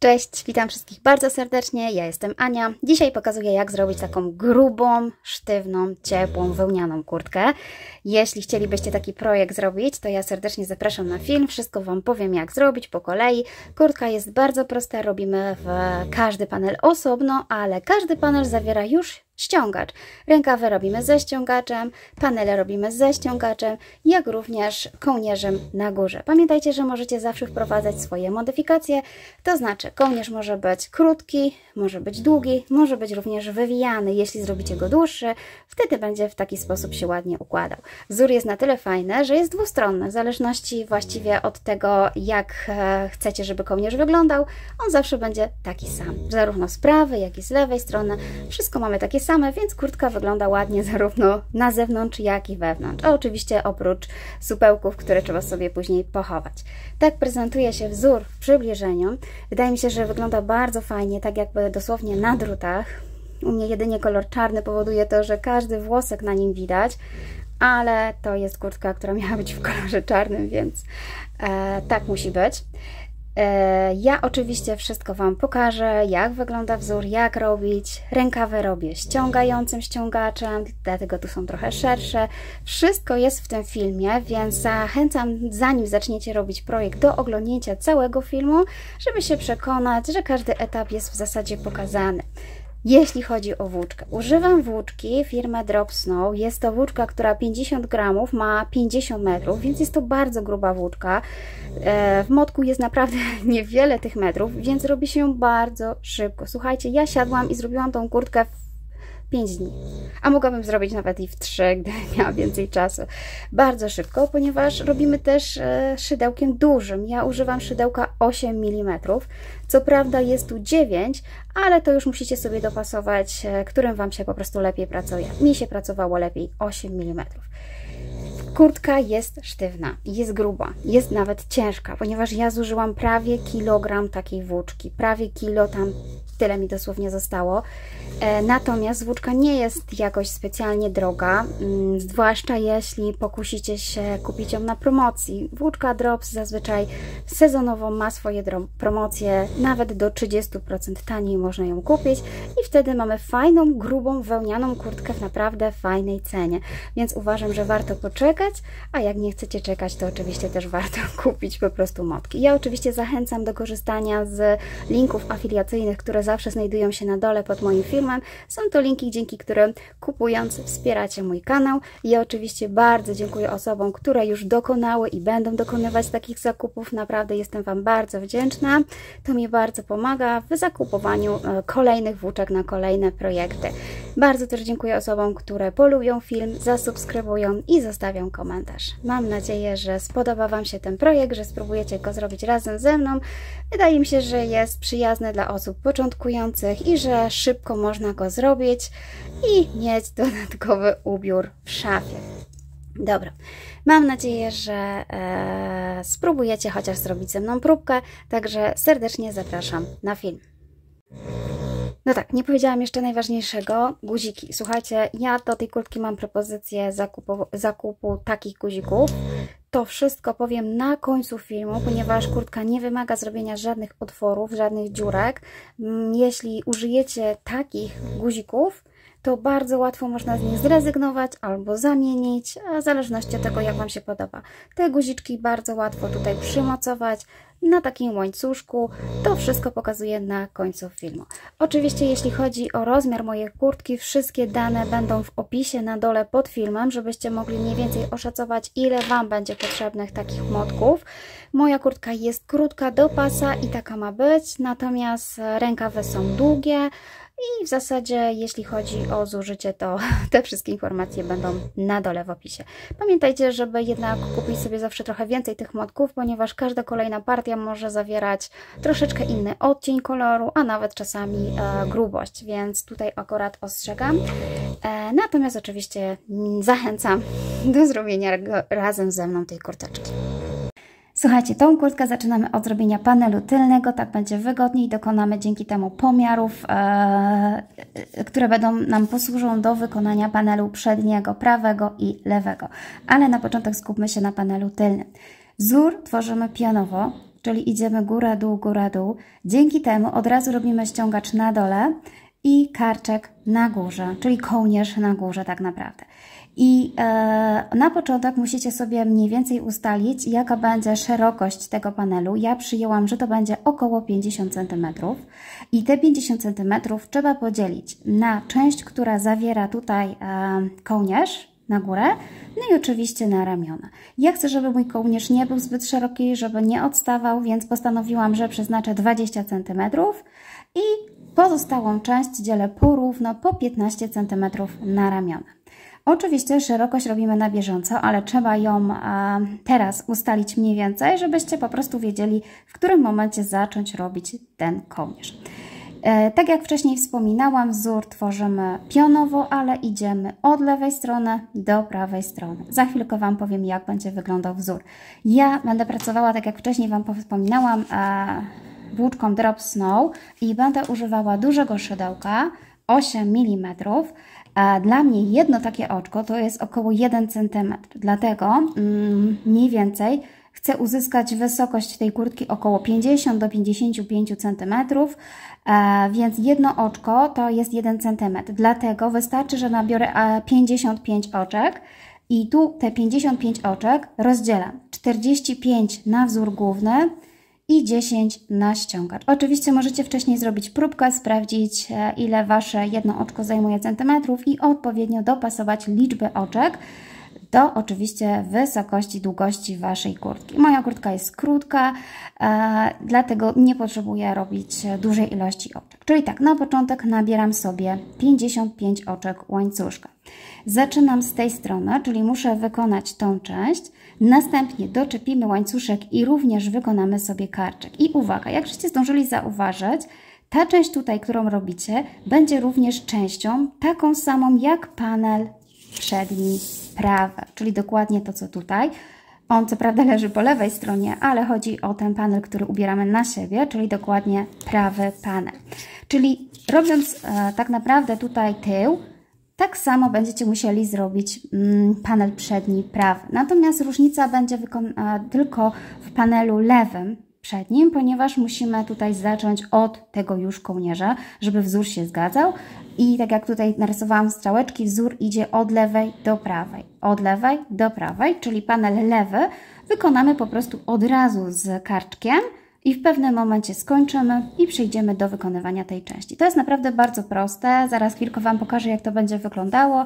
Cześć, witam wszystkich bardzo serdecznie, ja jestem Ania. Dzisiaj pokazuję, jak zrobić taką grubą, sztywną, ciepłą, wełnianą kurtkę. Jeśli chcielibyście taki projekt zrobić, to ja serdecznie zapraszam na film. Wszystko Wam powiem, jak zrobić po kolei. Kurtka jest bardzo prosta, robimy w każdy panel osobno, ale każdy panel zawiera już ściągacz. Rękawy robimy ze ściągaczem, panele robimy ze ściągaczem, jak również kołnierzem na górze. Pamiętajcie, że możecie zawsze wprowadzać swoje modyfikacje, to znaczy kołnierz może być krótki, może być długi, może być również wywijany. Jeśli zrobicie go dłuższy, wtedy będzie w taki sposób się ładnie układał. Wzór jest na tyle fajny, że jest dwustronny, w zależności właściwie od tego, jak chcecie, żeby kołnierz wyglądał, on zawsze będzie taki sam. Zarówno z prawej, jak i z lewej strony, wszystko mamy takie same, więc kurtka wygląda ładnie zarówno na zewnątrz, jak i wewnątrz. A oczywiście oprócz supełków, które trzeba sobie później pochować. Tak prezentuje się wzór w przybliżeniu. Wydaje mi się, że wygląda bardzo fajnie, tak jakby dosłownie na drutach. U mnie jedynie kolor czarny powoduje to, że każdy włosek na nim widać, ale to jest kurtka, która miała być w kolorze czarnym, więc tak musi być. Ja oczywiście wszystko Wam pokażę, jak wygląda wzór, jak robić. Rękawy robię ściągającym ściągaczem, dlatego tu są trochę szersze. Wszystko jest w tym filmie, więc zachęcam, zanim zaczniecie robić projekt, do oglądnięcia całego filmu, żeby się przekonać, że każdy etap jest w zasadzie pokazany. Jeśli chodzi o włóczkę, używam włóczki firmy Drop Snow. Jest to włóczka, która 50 gramów ma 50 metrów, więc jest to bardzo gruba włóczka. W motku jest naprawdę niewiele tych metrów, więc robi się bardzo szybko. Słuchajcie, ja siadłam i zrobiłam tą kurtkę w 5 dni, a mogłabym zrobić nawet i w 3, gdybym miała więcej czasu. Bardzo szybko, ponieważ robimy też szydełkiem dużym. Ja używam szydełka 8 mm. Co prawda jest tu 9, ale to już musicie sobie dopasować, którym Wam się po prostu lepiej pracuje. Mi się pracowało lepiej 8 mm. Kurtka jest sztywna, jest gruba, jest nawet ciężka, ponieważ ja zużyłam prawie kilogram takiej włóczki. Prawie kilo, tam tyle mi dosłownie zostało. Natomiast włóczka nie jest jakoś specjalnie droga, zwłaszcza jeśli pokusicie się kupić ją na promocji. Włóczka Drops zazwyczaj sezonowo ma swoje promocje, nawet do 30% taniej można ją kupić i wtedy mamy fajną, grubą, wełnianą kurtkę w naprawdę fajnej cenie. Więc uważam, że warto poczekać, a jak nie chcecie czekać, to oczywiście też warto kupić po prostu motki. Ja oczywiście zachęcam do korzystania z linków afiliacyjnych, które zawsze znajdują się na dole pod moim filmem. Są to linki, dzięki którym kupując wspieracie mój kanał. Ja oczywiście bardzo dziękuję osobom, które już dokonały i będą dokonywać takich zakupów. Naprawdę jestem Wam bardzo wdzięczna. To mi bardzo pomaga w zakupowaniu kolejnych włóczek na kolejne projekty. Bardzo też dziękuję osobom, które polubią film, zasubskrybują i zostawią komentarz. Mam nadzieję, że spodoba Wam się ten projekt, że spróbujecie go zrobić razem ze mną. Wydaje mi się, że jest przyjazny dla osób początkujących i że szybko można go zrobić i mieć dodatkowy ubiór w szafie. Dobra, mam nadzieję, że spróbujecie chociaż zrobić ze mną próbkę, także serdecznie zapraszam na film. No tak, nie powiedziałam jeszcze najważniejszego, guziki. Słuchajcie, ja do tej kurtki mam propozycję zakupu takich guzików. To wszystko powiem na końcu filmu, ponieważ kurtka nie wymaga zrobienia żadnych otworów, żadnych dziurek. Jeśli użyjecie takich guzików, to bardzo łatwo można z nich zrezygnować albo zamienić, a w zależności od tego, jak Wam się podoba. Te guziczki bardzo łatwo tutaj przymocować na takim łańcuszku. To wszystko pokazuję na końcu filmu. Oczywiście jeśli chodzi o rozmiar mojej kurtki, wszystkie dane będą w opisie na dole pod filmem, żebyście mogli mniej więcej oszacować, ile Wam będzie potrzebnych takich motków. Moja kurtka jest krótka do pasa i taka ma być, natomiast rękawy są długie. I w zasadzie, jeśli chodzi o zużycie, to te wszystkie informacje będą na dole w opisie. Pamiętajcie, żeby jednak kupić sobie zawsze trochę więcej tych motków, ponieważ każda kolejna partia może zawierać troszeczkę inny odcień koloru, a nawet czasami grubość, więc tutaj akurat ostrzegam. Natomiast oczywiście zachęcam do zrobienia razem ze mną tej kurteczki. Słuchajcie, tą kurtkę zaczynamy od zrobienia panelu tylnego, tak będzie wygodniej. Dokonamy dzięki temu pomiarów, które nam posłużą do wykonania panelu przedniego, prawego i lewego. Ale na początek skupmy się na panelu tylnym. Wzór tworzymy pionowo. czyli idziemy góra, dół, góra, dół. Dzięki temu od razu robimy ściągacz na dole i karczek na górze, czyli kołnierz na górze tak naprawdę. I na początek musicie sobie mniej więcej ustalić, jaka będzie szerokość tego panelu. Ja przyjęłam, że to będzie około 50 cm i te 50 cm trzeba podzielić na część, która zawiera tutaj kołnierz na górę, no i oczywiście na ramiona. Ja chcę, żeby mój kołnierz nie był zbyt szeroki, żeby nie odstawał, więc postanowiłam, że przeznaczę 20 cm i pozostałą część dzielę porówno po 15 cm na ramiona. Oczywiście szerokość robimy na bieżąco, ale trzeba ją teraz ustalić mniej więcej, żebyście po prostu wiedzieli, w którym momencie zacząć robić ten kołnierz. Tak jak wcześniej wspominałam, wzór tworzymy pionowo, ale idziemy od lewej strony do prawej strony. Za chwilkę Wam powiem, jak będzie wyglądał wzór. Ja będę pracowała, tak jak wcześniej Wam wspominałam, włóczką Drop Snow i będę używała dużego szydełka, 8 mm. Dla mnie jedno takie oczko to jest około 1 cm, dlatego mniej więcej chcę uzyskać wysokość tej kurtki około 50 do 55 cm, więc jedno oczko to jest 1 cm, dlatego wystarczy, że nabiorę 55 oczek i tu te 55 oczek rozdzielam 45 na wzór główny i 10 na ściągacz. Oczywiście możecie wcześniej zrobić próbkę, sprawdzić, ile Wasze jedno oczko zajmuje centymetrów i odpowiednio dopasować liczbę oczek do oczywiście wysokości, długości Waszej kurtki. Moja kurtka jest krótka, dlatego nie potrzebuję robić dużej ilości oczek. Czyli tak, na początek nabieram sobie 55 oczek łańcuszka. Zaczynam z tej strony, czyli muszę wykonać tą część. Następnie doczepimy łańcuszek i również wykonamy sobie karczek. I uwaga, jak żeście zdążyli zauważyć, ta część tutaj, którą robicie, będzie również częścią taką samą jak panel przedni prawy, czyli dokładnie to, co tutaj. On co prawda leży po lewej stronie, ale chodzi o ten panel, który ubieramy na siebie, czyli dokładnie prawy panel. Czyli robiąc tak naprawdę tutaj tył, tak samo będziecie musieli zrobić panel przedni prawy. Natomiast różnica będzie tylko w panelu lewym przednim, ponieważ musimy tutaj zacząć od tego już kołnierza, żeby wzór się zgadzał. I tak jak tutaj narysowałam strzałeczki, wzór idzie od lewej do prawej. Od lewej do prawej, czyli panel lewy wykonamy po prostu od razu z karczkiem i w pewnym momencie skończymy i przejdziemy do wykonywania tej części. To jest naprawdę bardzo proste. Zaraz chwilkę Wam pokażę, jak to będzie wyglądało.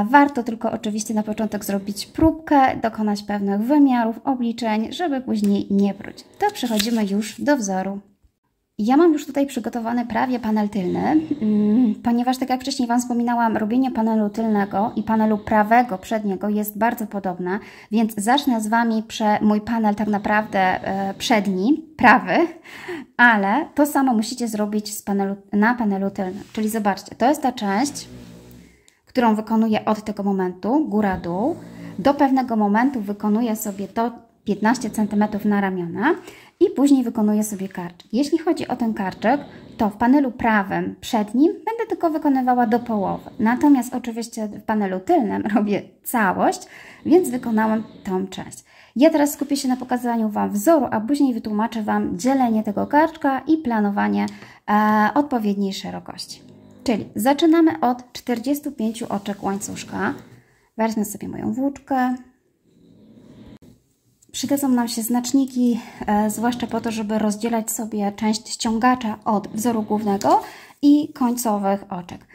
Warto tylko oczywiście na początek zrobić próbkę, dokonać pewnych wymiarów, obliczeń, żeby później nie pruć. To przechodzimy już do wzoru. Ja mam już tutaj przygotowany prawie panel tylny, ponieważ tak jak wcześniej Wam wspominałam, robienie panelu tylnego i panelu prawego przedniego jest bardzo podobne, więc zacznę z Wami mój panel tak naprawdę przedni, prawy, ale to samo musicie zrobić na panelu tylnym. Czyli zobaczcie, to jest ta część, którą wykonuję od tego momentu, góra-dół. Do pewnego momentu wykonuję sobie to 15 cm na ramiona i później wykonuję sobie karczek. Jeśli chodzi o ten karczek, to w panelu prawym przednim będę tylko wykonywała do połowy. Natomiast oczywiście w panelu tylnym robię całość, więc wykonałam tą część. Ja teraz skupię się na pokazaniu Wam wzoru, a później wytłumaczę Wam dzielenie tego karczka i planowanie odpowiedniej szerokości. Czyli zaczynamy od 45 oczek łańcuszka. Wezmę sobie moją włóczkę. Przydadzą nam się znaczniki, zwłaszcza po to, żeby rozdzielać sobie część ściągacza od wzoru głównego i końcowych oczek.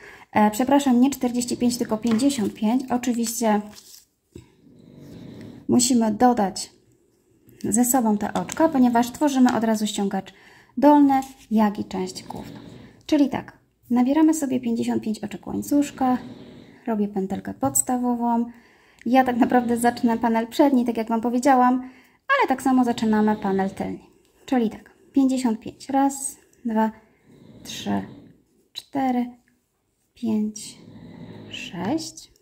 Przepraszam, nie 45, tylko 55. Oczywiście musimy dodać ze sobą te oczka, ponieważ tworzymy od razu ściągacz dolny, jak i część główną. Czyli tak, nabieramy sobie 55 oczek łańcuszka, robię pętelkę podstawową. Ja tak naprawdę zacznę panel przedni, tak jak Wam powiedziałam, ale tak samo zaczynamy panel tylny. Czyli tak, 55. Raz, 2, 3, 4, 5, 6.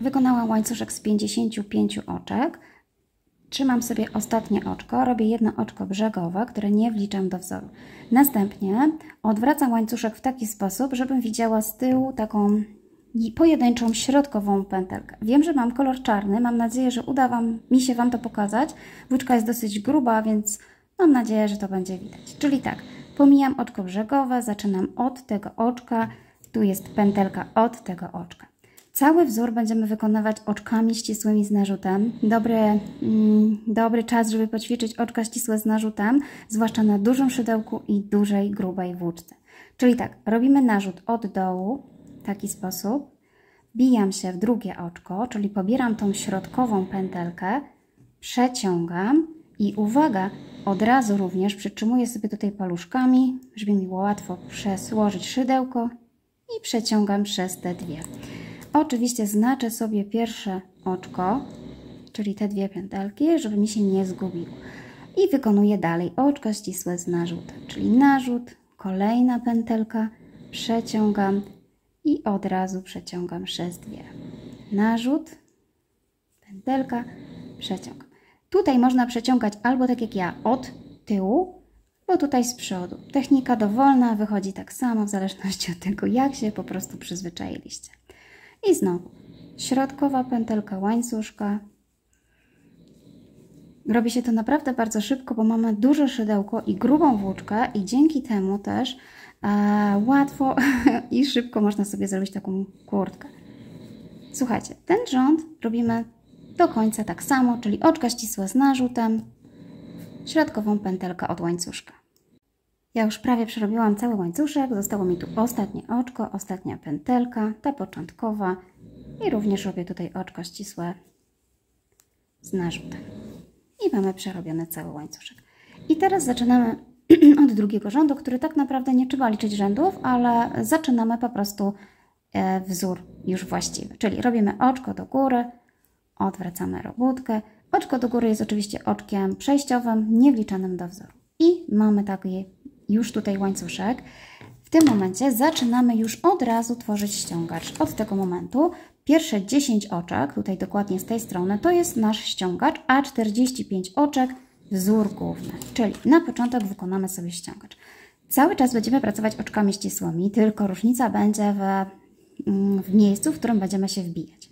Wykonałam łańcuszek z 55 oczek. Trzymam sobie ostatnie oczko, robię jedno oczko brzegowe, które nie wliczam do wzoru. Następnie odwracam łańcuszek w taki sposób, żebym widziała z tyłu taką pojedynczą środkową pętelkę. Wiem, że mam kolor czarny, mam nadzieję, że uda mi się Wam to pokazać. Włóczka jest dosyć gruba, więc Mam nadzieję, że to będzie widać. Czyli tak, pomijam oczko brzegowe, zaczynam od tego oczka, tu jest pętelka od tego oczka. Cały wzór będziemy wykonywać oczkami ścisłymi z narzutem. Dobry czas, żeby poćwiczyć oczka ścisłe z narzutem, zwłaszcza na dużym szydełku i dużej, grubej włóczce. Czyli tak, robimy narzut od dołu, w taki sposób. Wbijam się w drugie oczko, czyli pobieram tą środkową pętelkę, przeciągam i uwaga, od razu również przytrzymuję sobie tutaj paluszkami, żeby mi było łatwo przesłożyć szydełko i przeciągam przez te dwie. Oczywiście znaczę sobie pierwsze oczko, czyli te dwie pętelki, żeby mi się nie zgubiło. I wykonuję dalej oczko ścisłe z narzutem, czyli narzut, kolejna pętelka, przeciągam i od razu przeciągam przez dwie. Narzut, pętelka, przeciągam. Tutaj można przeciągać albo tak jak ja od tyłu, bo tutaj z przodu. Technika dowolna, wychodzi tak samo w zależności od tego, jak się po prostu przyzwyczailiście. I znowu środkowa pętelka łańcuszka. Robi się to naprawdę bardzo szybko, bo mamy duże szydełko i grubą włóczkę i dzięki temu też łatwo i szybko można sobie zrobić taką kurtkę. Słuchajcie, ten rząd robimy do końca tak samo, czyli oczka ścisłe z narzutem, środkową pętelkę od łańcuszka. Ja już prawie przerobiłam cały łańcuszek, zostało mi tu ostatnie oczko, ostatnia pętelka, ta początkowa i również robię tutaj oczko ścisłe z narzutem. I mamy przerobiony cały łańcuszek. I teraz zaczynamy od drugiego rzędu, który tak naprawdę nie trzeba liczyć rzędów, ale zaczynamy po prostu wzór już właściwy. Czyli robimy oczko do góry, odwracamy robótkę. Oczko do góry jest oczywiście oczkiem przejściowym, nie wliczanym do wzoru. I mamy taki już tutaj łańcuszek. W tym momencie zaczynamy już od razu tworzyć ściągacz. Od tego momentu pierwsze 10 oczek, tutaj dokładnie z tej strony, to jest nasz ściągacz, a 45 oczek wzór główny. Czyli na początek wykonamy sobie ściągacz. Cały czas będziemy pracować oczkami ścisłymi, tylko różnica będzie w miejscu, w którym będziemy się wbijać.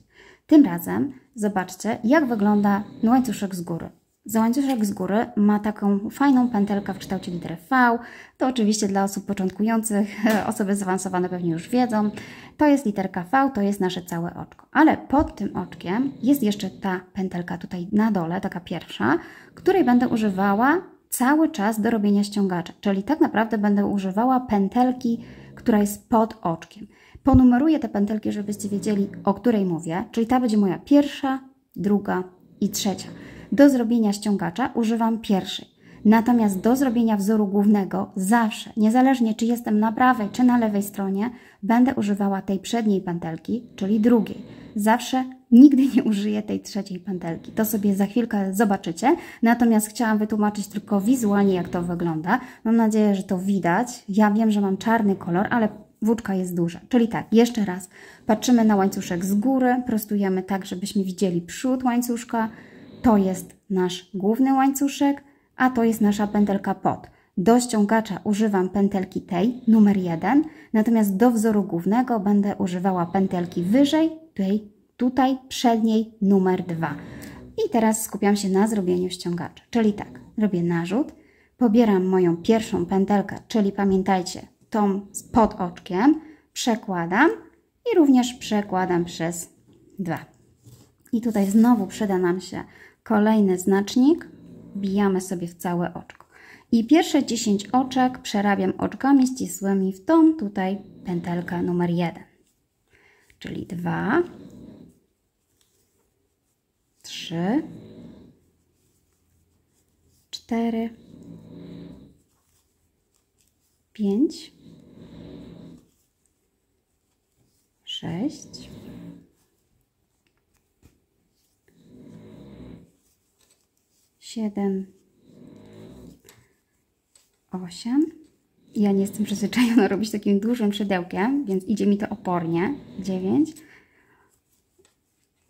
Tym razem zobaczcie, jak wygląda łańcuszek z góry. Za łańcuszek z góry ma taką fajną pętelkę w kształcie litery V. To oczywiście dla osób początkujących, osoby zaawansowane pewnie już wiedzą. To jest literka V, to jest nasze całe oczko. Ale pod tym oczkiem jest jeszcze ta pętelka tutaj na dole, taka pierwsza, której będę używała cały czas do robienia ściągacza. Czyli tak naprawdę będę używała pętelki, która jest pod oczkiem. Ponumeruję te pętelki, żebyście wiedzieli, o której mówię. Czyli ta będzie moja pierwsza, druga i trzecia. Do zrobienia ściągacza używam pierwszej. Natomiast do zrobienia wzoru głównego zawsze, niezależnie czy jestem na prawej czy na lewej stronie, będę używała tej przedniej pętelki, czyli drugiej. Zawsze nigdy nie użyję tej trzeciej pętelki. To sobie za chwilkę zobaczycie. Natomiast chciałam wytłumaczyć tylko wizualnie, jak to wygląda. Mam nadzieję, że to widać. Ja wiem, że mam czarny kolor, ale włóczka jest duża. Czyli tak, jeszcze raz. Patrzymy na łańcuszek z góry, prostujemy tak, żebyśmy widzieli przód łańcuszka. To jest nasz główny łańcuszek, a to jest nasza pętelka pod. Do ściągacza używam pętelki tej, numer 1, natomiast do wzoru głównego będę używała pętelki wyżej, tutaj przedniej, numer 2. I teraz skupiam się na zrobieniu ściągacza. Czyli tak, robię narzut, pobieram moją pierwszą pętelkę, czyli pamiętajcie, tą pod oczkiem, przekładam i również przekładam przez 2. I tutaj znowu przyda nam się kolejny znacznik, wbijamy sobie w całe oczko. I pierwsze 10 oczek przerabiam oczkami ścisłymi w tą tutaj pętelkę numer 1. Czyli 2, 3, 4, 5, 6, 7, 8. Ja nie jestem przyzwyczajona robić takim dużym szydełkiem, więc idzie mi to opornie. 9,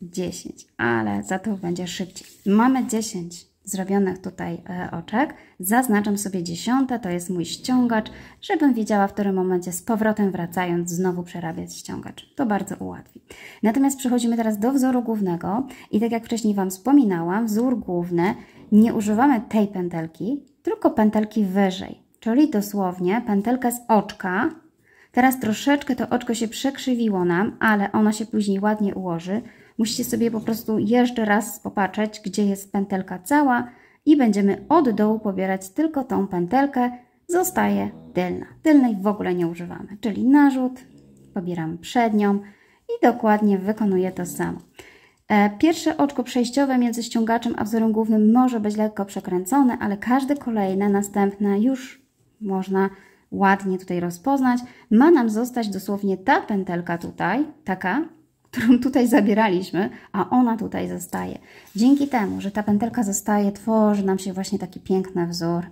10, ale za to będzie szybciej. Mamy 10 zrobionych tutaj oczek zaznaczam sobie 10, to jest mój ściągacz, żebym wiedziała, w którym momencie z powrotem wracając znowu przerabiać ściągacz. To bardzo ułatwi. Natomiast przechodzimy teraz do wzoru głównego i tak jak wcześniej Wam wspominałam, wzór główny nie używamy tej pętelki, tylko pętelki wyżej, czyli dosłownie pętelkę z oczka. Teraz troszeczkę to oczko się przekrzywiło nam, ale ono się później ładnie ułoży. Musicie sobie po prostu jeszcze raz popatrzeć, gdzie jest pętelka cała i będziemy od dołu pobierać tylko tą pętelkę. Zostaje tylna. Tylnej w ogóle nie używamy, czyli narzut, pobieram przednią i dokładnie wykonuję to samo. Pierwsze oczko przejściowe między ściągaczem a wzorem głównym może być lekko przekręcone, ale każde kolejne, następne już można ładnie tutaj rozpoznać. Ma nam zostać dosłownie ta pętelka tutaj, taka, którą tutaj zabieraliśmy, a ona tutaj zostaje. Dzięki temu, że ta pętelka zostaje, tworzy nam się właśnie taki piękny wzór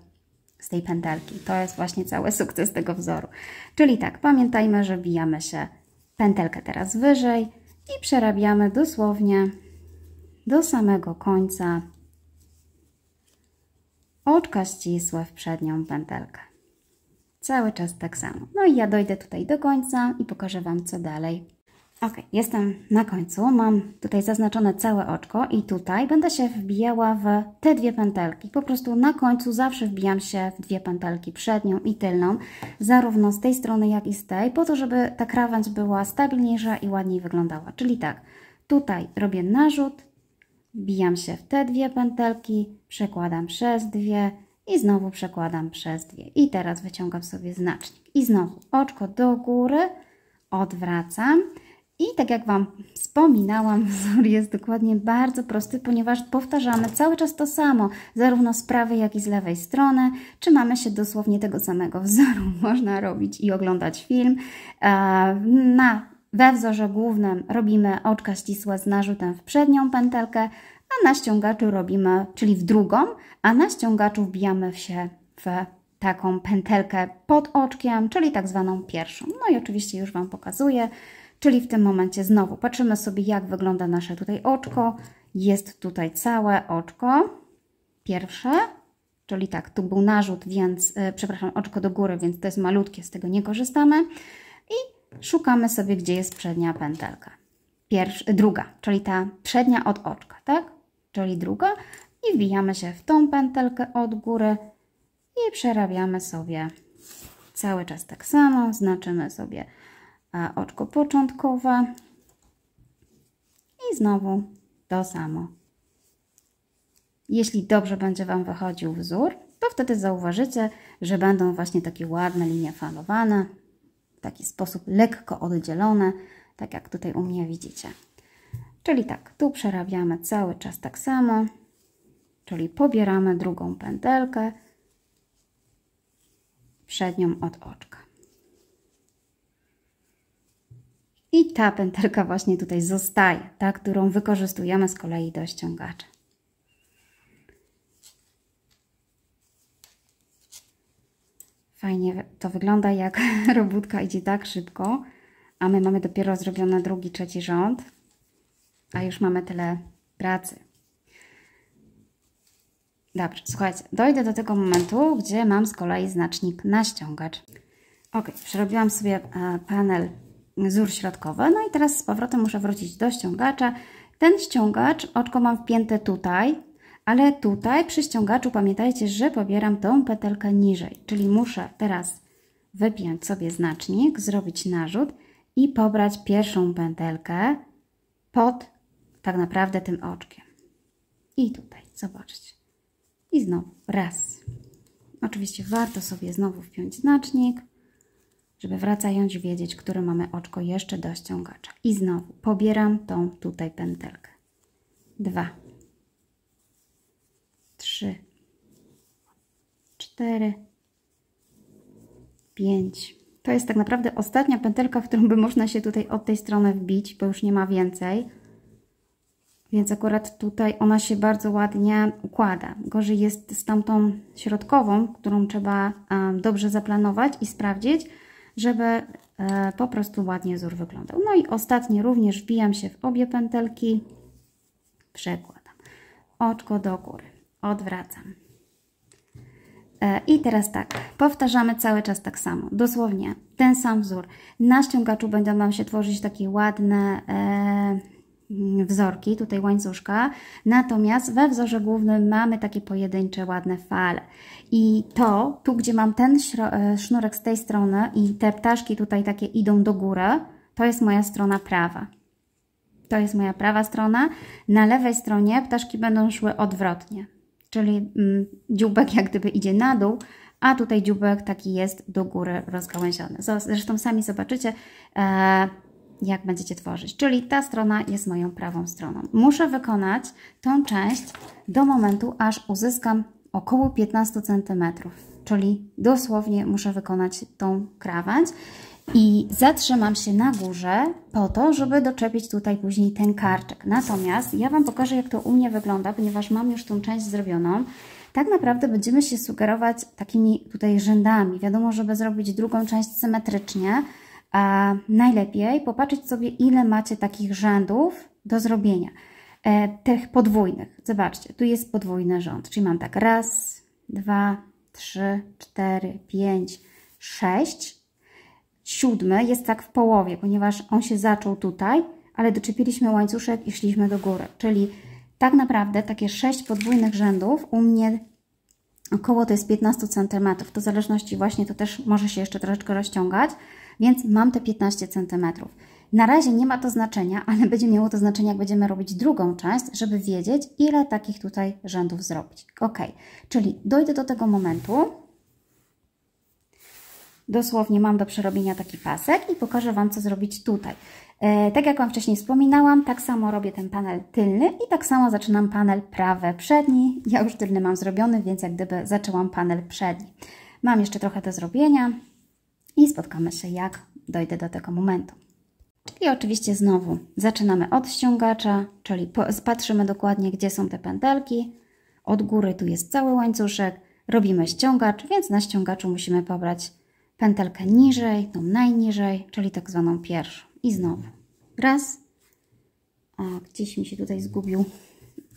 z tej pętelki. To jest właśnie cały sukces tego wzoru. Czyli tak, pamiętajmy, że bijamy się pętelkę teraz wyżej i przerabiamy dosłownie do samego końca oczka ścisłe w przednią pętelkę. Cały czas tak samo. No i ja dojdę tutaj do końca i pokażę Wam, co dalej. Ok, jestem na końcu, mam tutaj zaznaczone całe oczko i tutaj będę się wbijała w te dwie pętelki. Po prostu na końcu zawsze wbijam się w dwie pętelki, przednią i tylną, zarówno z tej strony, jak i z tej, po to, żeby ta krawędź była stabilniejsza i ładniej wyglądała. Czyli tak, tutaj robię narzut, wbijam się w te dwie pętelki, przekładam przez dwie i znowu przekładam przez dwie. I teraz wyciągam sobie znacznik. I znowu oczko do góry, odwracam. I tak jak Wam wspominałam, wzór jest dokładnie bardzo prosty, ponieważ powtarzamy cały czas to samo, zarówno z prawej, jak i z lewej strony. Trzymamy się dosłownie tego samego wzoru, można robić i oglądać film. We wzorze głównym robimy oczka ścisłe z narzutem w przednią pętelkę, a na ściągaczu robimy, czyli w drugą, a na ściągaczu wbijamy się w taką pętelkę pod oczkiem, czyli tak zwaną pierwszą. No i oczywiście już Wam pokazuję. Czyli w tym momencie znowu patrzymy sobie, jak wygląda nasze tutaj oczko. Jest tutaj całe oczko pierwsze, czyli tak, tu był narzut, więc, przepraszam, oczko do góry, więc to jest malutkie, z tego nie korzystamy. I szukamy sobie, gdzie jest przednia pętelka. Druga, czyli ta przednia od oczka, tak? Czyli druga i wbijamy się w tą pętelkę od góry i przerabiamy sobie cały czas tak samo, znaczymy sobie oczko początkowe i znowu to samo. Jeśli dobrze będzie Wam wychodził wzór, to wtedy zauważycie, że będą właśnie takie ładne linie falowane, w taki sposób lekko oddzielone, tak jak tutaj u mnie widzicie. Czyli tak, tu przerabiamy cały czas tak samo, czyli pobieramy drugą pętelkę przednią od oczka. I ta pętelka właśnie tutaj zostaje, ta, którą wykorzystujemy z kolei do ściągacza. Fajnie to wygląda, jak robótka idzie tak szybko, a my mamy dopiero zrobiony drugi, trzeci rząd, a już mamy tyle pracy. Dobrze, słuchajcie, dojdę do tego momentu, gdzie mam z kolei znacznik na ściągacz. Ok, przerobiłam sobie panel wzór środkowy, no i teraz z powrotem muszę wrócić do ściągacza. Ten ściągacz, oczko mam wpięte tutaj, ale tutaj przy ściągaczu pamiętajcie, że pobieram tą pętelkę niżej, czyli muszę teraz wypiąć sobie znacznik, zrobić narzut i pobrać pierwszą pętelkę pod tak naprawdę tym oczkiem. I tutaj, zobaczcie. I znowu raz. Oczywiście warto sobie znowu wpiąć znacznik, żeby wracając wiedzieć, które mamy oczko jeszcze do ściągacza. I znowu pobieram tą tutaj pętelkę. 2, 3, 4, 5. To jest tak naprawdę ostatnia pętelka, w którą by można się tutaj od tej strony wbić, bo już nie ma więcej. Więc akurat tutaj ona się bardzo ładnie układa. Gorzej jest z tamtą środkową, którą trzeba dobrze zaplanować i sprawdzić, żeby po prostu ładnie wzór wyglądał. No i ostatnie również wbijam się w obie pętelki, przekładam oczko do góry, odwracam. I teraz tak, powtarzamy cały czas tak samo, dosłownie ten sam wzór. Na ściągaczu będą nam się tworzyć takie ładne wzorki, tutaj łańcuszka, natomiast we wzorze głównym mamy takie pojedyncze ładne fale. I to, tu gdzie mam ten sznurek z tej strony i te ptaszki tutaj takie idą do góry, to jest moja strona prawa. To jest moja prawa strona. Na lewej stronie ptaszki będą szły odwrotnie, czyli dzióbek jak gdyby idzie na dół, a tutaj dzióbek taki jest do góry rozgałęziony. Zresztą sami zobaczycie, jak będziecie tworzyć. Czyli ta strona jest moją prawą stroną. Muszę wykonać tą część do momentu, aż uzyskam około 15 cm. Czyli dosłownie muszę wykonać tą krawędź i zatrzymam się na górze po to, żeby doczepić tutaj później ten karczek. Natomiast ja Wam pokażę, jak to u mnie wygląda, ponieważ mam już tą część zrobioną. Tak naprawdę będziemy się sugerować takimi tutaj rzędami. Wiadomo, żeby zrobić drugą część symetrycznie, a najlepiej popatrzeć sobie, ile macie takich rzędów do zrobienia. Tych podwójnych. Zobaczcie, tu jest podwójny rząd, czyli mam tak 1, 2, 3, 4, 5, 6. 7 jest tak w połowie, ponieważ on się zaczął tutaj, ale doczepiliśmy łańcuszek i szliśmy do góry. Czyli tak naprawdę takie 6 podwójnych rzędów u mnie około to jest 15 cm. To w zależności właśnie to też może się jeszcze troszeczkę rozciągać, więc mam te 15 cm. Na razie nie ma to znaczenia, ale będzie miało to znaczenie, jak będziemy robić drugą część, żeby wiedzieć, ile takich tutaj rzędów zrobić. Ok, czyli dojdę do tego momentu. Dosłownie mam do przerobienia taki pasek i pokażę Wam, co zrobić tutaj. Tak jak Wam wcześniej wspominałam, tak samo robię ten panel tylny i tak samo zaczynam panel prawy, przedni. Ja już tylny mam zrobiony, więc jak gdyby zaczęłam panel przedni. Mam jeszcze trochę do zrobienia i spotkamy się, jak dojdę do tego momentu. Czyli oczywiście znowu zaczynamy od ściągacza, czyli patrzymy dokładnie, gdzie są te pętelki. Od góry tu jest cały łańcuszek, robimy ściągacz, więc na ściągaczu musimy pobrać pętelkę niżej, tą najniżej, czyli tak zwaną pierwszą. I znowu raz, a gdzieś mi się tutaj zgubił,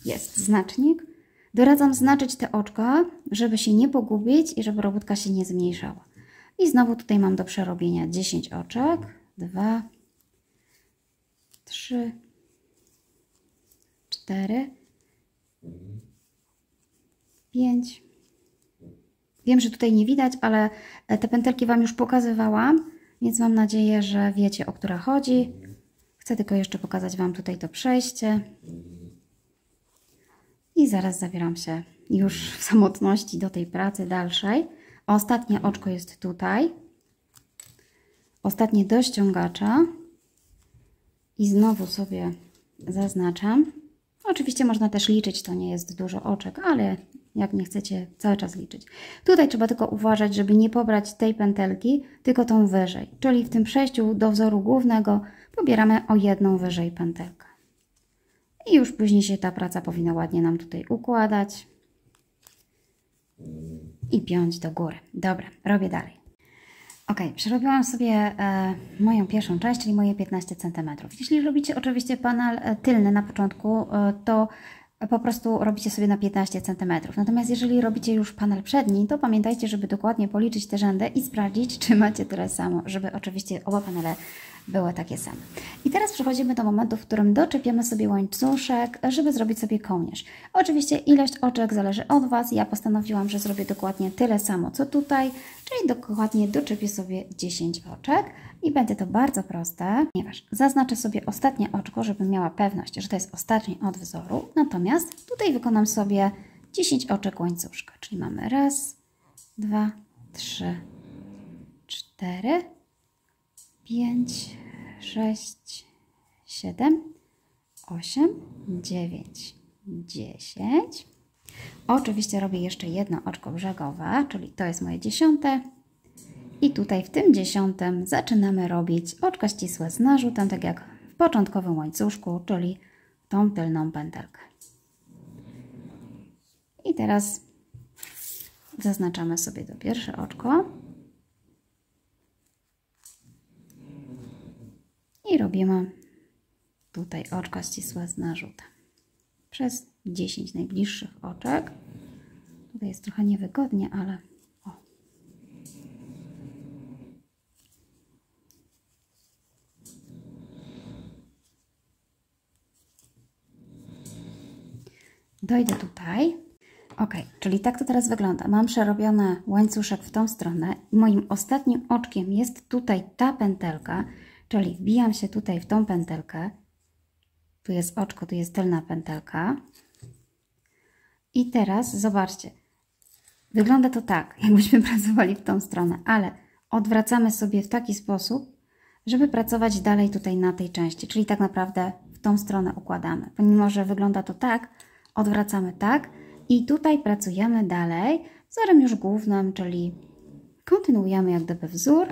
jest znacznik. Doradzam znaczyć te oczka, żeby się nie pogubić i żeby robótka się nie zmniejszała. I znowu tutaj mam do przerobienia 10 oczek, 2, 3, 4, 5. Wiem, że tutaj nie widać, ale te pętelki Wam już pokazywałam, więc mam nadzieję, że wiecie, o które chodzi. Chcę tylko jeszcze pokazać Wam tutaj to przejście. I zaraz zabieram się już w samotności do tej pracy dalszej. Ostatnie oczko jest tutaj. Ostatnie do ściągacza. I znowu sobie zaznaczam. Oczywiście można też liczyć, to nie jest dużo oczek, ale jak nie chcecie cały czas liczyć. Tutaj trzeba tylko uważać, żeby nie pobrać tej pętelki, tylko tą wyżej. Czyli w tym przejściu do wzoru głównego pobieramy o jedną wyżej pętelkę. I już później się ta praca powinna ładnie nam tutaj układać. I piąć do góry. Dobra, robię dalej. Ok, przerobiłam sobie moją pierwszą część, czyli moje 15 cm. Jeśli robicie oczywiście panel tylny na początku, to po prostu robicie sobie na 15 cm. Natomiast jeżeli robicie już panel przedni, to pamiętajcie, żeby dokładnie policzyć te rzędy i sprawdzić, czy macie tyle samo, żeby oczywiście oba panele były takie same. I teraz przechodzimy do momentu, w którym doczepiamy sobie łańcuszek, żeby zrobić sobie kołnierz. Oczywiście ilość oczek zależy od Was. Ja postanowiłam, że zrobię dokładnie tyle samo, co tutaj, czyli dokładnie doczepię sobie 10 oczek i będzie to bardzo proste, ponieważ zaznaczę sobie ostatnie oczko, żebym miała pewność, że to jest ostatnie od wzoru. Natomiast tutaj wykonam sobie 10 oczek łańcuszka, czyli mamy 1, 2, 3, 4, 5, 6, 7, 8, 9, 10. Oczywiście robię jeszcze jedno oczko brzegowe, czyli to jest moje 10. I tutaj w tym 10 zaczynamy robić oczka ścisłe z narzutem, tak jak w początkowym łańcuszku, czyli tą tylną pętelkę. I teraz zaznaczamy sobie to pierwsze oczko. I robimy tutaj oczka ścisłe z narzutem. Przez 10 najbliższych oczek Tutaj jest trochę niewygodnie, ale o. Dojdę tutaj. Ok, czyli tak to teraz wygląda. Mam przerobiony łańcuszek w tą stronę. Moim ostatnim oczkiem jest tutaj ta pętelka, czyli wbijam się tutaj w tą pętelkę. Tu jest oczko, tu jest tylna pętelka. I teraz zobaczcie, wygląda to tak, jakbyśmy pracowali w tą stronę, ale odwracamy sobie w taki sposób, żeby pracować dalej tutaj na tej części, czyli tak naprawdę w tą stronę układamy. Pomimo że wygląda to tak, odwracamy tak i tutaj pracujemy dalej wzorem już głównym, czyli kontynuujemy jak gdyby wzór.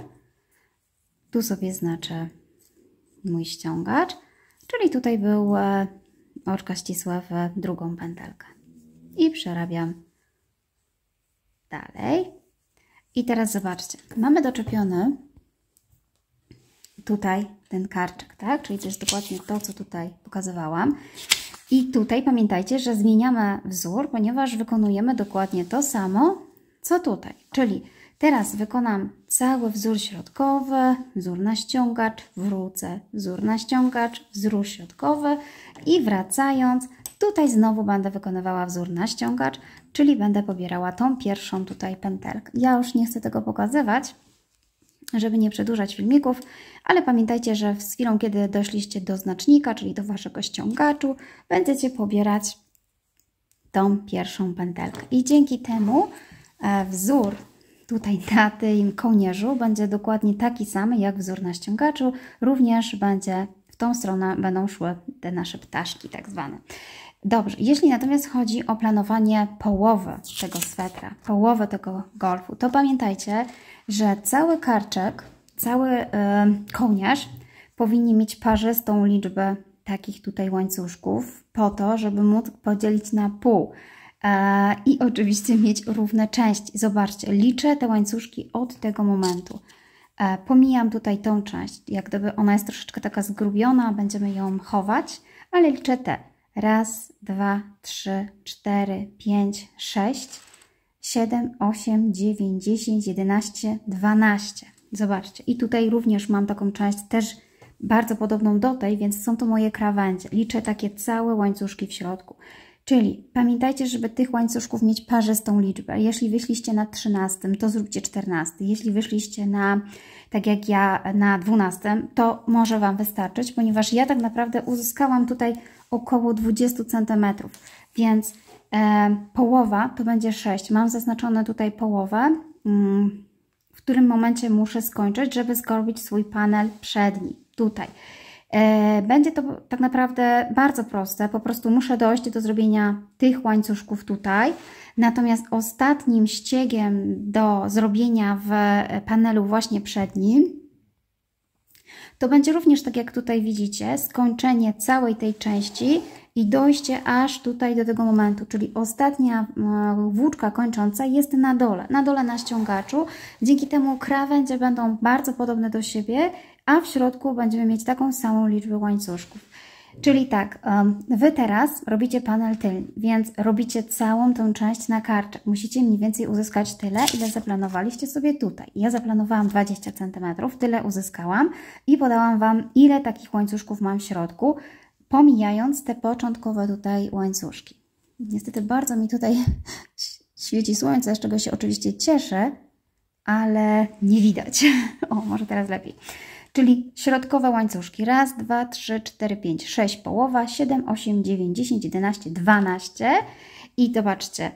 Tu sobie znaczę mój ściągacz, czyli tutaj był oczka ścisłe w drugą pętelkę. I przerabiam dalej. I teraz zobaczcie, mamy doczepiony tutaj ten karczek, tak? Czyli to jest dokładnie to, co tutaj pokazywałam. I tutaj pamiętajcie, że zmieniamy wzór, ponieważ wykonujemy dokładnie to samo, co tutaj. Czyli teraz wykonam cały wzór środkowy, wzór na ściągacz, wrócę, wzór na ściągacz, wzór środkowy i wracając, tutaj znowu będę wykonywała wzór na ściągacz, czyli będę pobierała tą pierwszą tutaj pętelkę. Ja już nie chcę tego pokazywać, żeby nie przedłużać filmików, ale pamiętajcie, że z chwilą, kiedy doszliście do znacznika, czyli do Waszego ściągaczu, będziecie pobierać tą pierwszą pętelkę. I dzięki temu wzór tutaj na tym kołnierzu będzie dokładnie taki sam jak wzór na ściągaczu. Również będzie w tą stronę będą szły te nasze ptaszki tak zwane. Dobrze, jeśli natomiast chodzi o planowanie połowy tego swetra, połowę tego golfu, to pamiętajcie, że cały karczek, cały kołnierz powinni mieć parzystą liczbę takich tutaj łańcuszków po to, żeby móc podzielić na pół i oczywiście mieć równe części. Zobaczcie, liczę te łańcuszki od tego momentu. Pomijam tutaj tą część, jak gdyby ona jest troszeczkę taka zgrubiona, będziemy ją chować, ale liczę te. 1, 2, 3, 4, 5, 6, 7, 8, 9, 10, 11, 12. Zobaczcie. I tutaj również mam taką część też bardzo podobną do tej, więc są to moje krawędzie. Liczę takie całe łańcuszki w środku. Czyli pamiętajcie, żeby tych łańcuszków mieć parzystą liczbę. Jeśli wyszliście na 13, to zróbcie 14. Jeśli wyszliście na, tak jak ja, na 12, to może Wam wystarczyć, ponieważ ja tak naprawdę uzyskałam tutaj około 20 cm, więc połowa to będzie 6. Mam zaznaczone tutaj połowę, w którym momencie muszę skończyć, żeby zrobić swój panel przedni. Tutaj. Będzie to tak naprawdę bardzo proste, po prostu muszę dojść do zrobienia tych łańcuszków tutaj, natomiast ostatnim ściegiem do zrobienia w panelu właśnie przednim to będzie również, tak jak tutaj widzicie, skończenie całej tej części i dojście aż tutaj do tego momentu, czyli ostatnia włóczka kończąca jest na dole na ściągaczu. Dzięki temu krawędzie będą bardzo podobne do siebie, a w środku będziemy mieć taką samą liczbę łańcuszków. Czyli tak, Wy teraz robicie panel tylny, więc robicie całą tę część na karczek. Musicie mniej więcej uzyskać tyle, ile zaplanowaliście sobie tutaj. Ja zaplanowałam 20 cm, tyle uzyskałam i podałam Wam, ile takich łańcuszków mam w środku, pomijając te początkowe tutaj łańcuszki. Niestety bardzo mi tutaj świeci słońce, z czego się oczywiście cieszę, ale nie widać. O, może teraz lepiej. Czyli środkowe łańcuszki. 1, 2, 3, 4, 5, 6 połowa, 7, 8, 9, 10, 11, 12. I zobaczcie,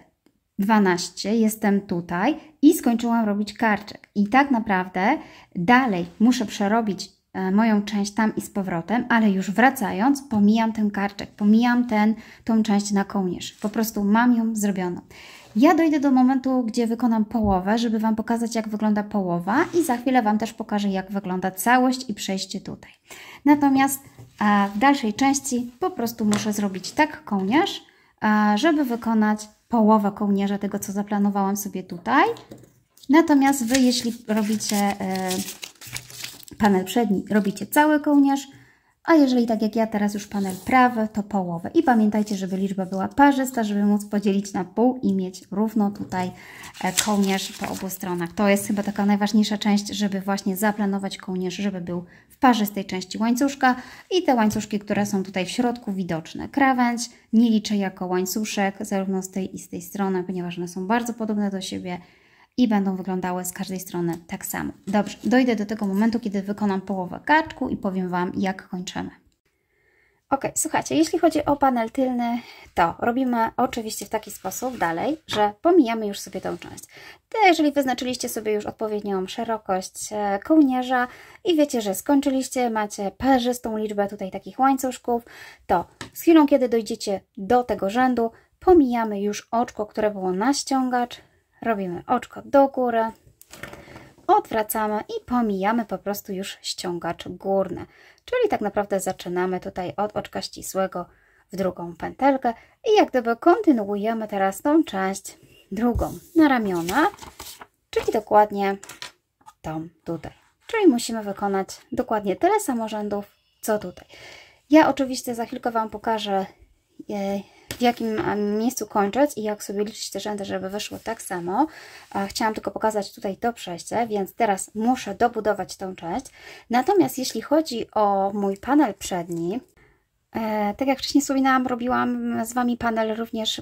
12, jestem tutaj i skończyłam robić karczek. I tak naprawdę dalej muszę przerobić moją część tam i z powrotem, ale już wracając pomijam ten karczek, pomijam tą część na kołnierz. Po prostu mam ją zrobioną. Ja dojdę do momentu, gdzie wykonam połowę, żeby Wam pokazać, jak wygląda połowa i za chwilę Wam też pokażę, jak wygląda całość i przejście tutaj. Natomiast w dalszej części po prostu muszę zrobić tak kołnierz, żeby wykonać połowę kołnierza tego, co zaplanowałam sobie tutaj. Natomiast Wy, jeśli robicie panel przedni, robicie cały kołnierz, a jeżeli tak jak ja teraz już panel prawy, to połowę. I pamiętajcie, żeby liczba była parzysta, żeby móc podzielić na pół i mieć równo tutaj kołnierz po obu stronach. To jest chyba taka najważniejsza część, żeby właśnie zaplanować kołnierz, żeby był w parzystej części łańcuszka i te łańcuszki, które są tutaj w środku widoczne. Krawędź nie liczę jako łańcuszek zarówno z tej i z tej strony, ponieważ one są bardzo podobne do siebie i będą wyglądały z każdej strony tak samo. Dobrze, dojdę do tego momentu, kiedy wykonam połowę kartku i powiem Wam, jak kończymy. Ok, słuchajcie, jeśli chodzi o panel tylny, to robimy oczywiście w taki sposób dalej, że pomijamy już sobie tą część. Jeżeli wyznaczyliście sobie już odpowiednią szerokość kołnierza i wiecie, że skończyliście, macie parzystą liczbę tutaj takich łańcuszków, to z chwilą, kiedy dojdziecie do tego rzędu, pomijamy już oczko, które było na ściągacz, robimy oczko do góry, odwracamy i pomijamy po prostu już ściągacz górny. Czyli tak naprawdę zaczynamy tutaj od oczka ścisłego w drugą pętelkę i jak gdyby kontynuujemy teraz tą część drugą na ramiona, czyli dokładnie tą tutaj. Czyli musimy wykonać dokładnie tyle samo rzędów, co tutaj. Ja oczywiście za chwilkę Wam pokażę, w jakim miejscu kończyć i jak sobie liczyć te rzędy, żeby wyszło tak samo. Chciałam tylko pokazać tutaj to przejście, więc teraz muszę dobudować tą część. Natomiast jeśli chodzi o mój panel przedni, tak jak wcześniej wspominałam, robiłam z Wami panel również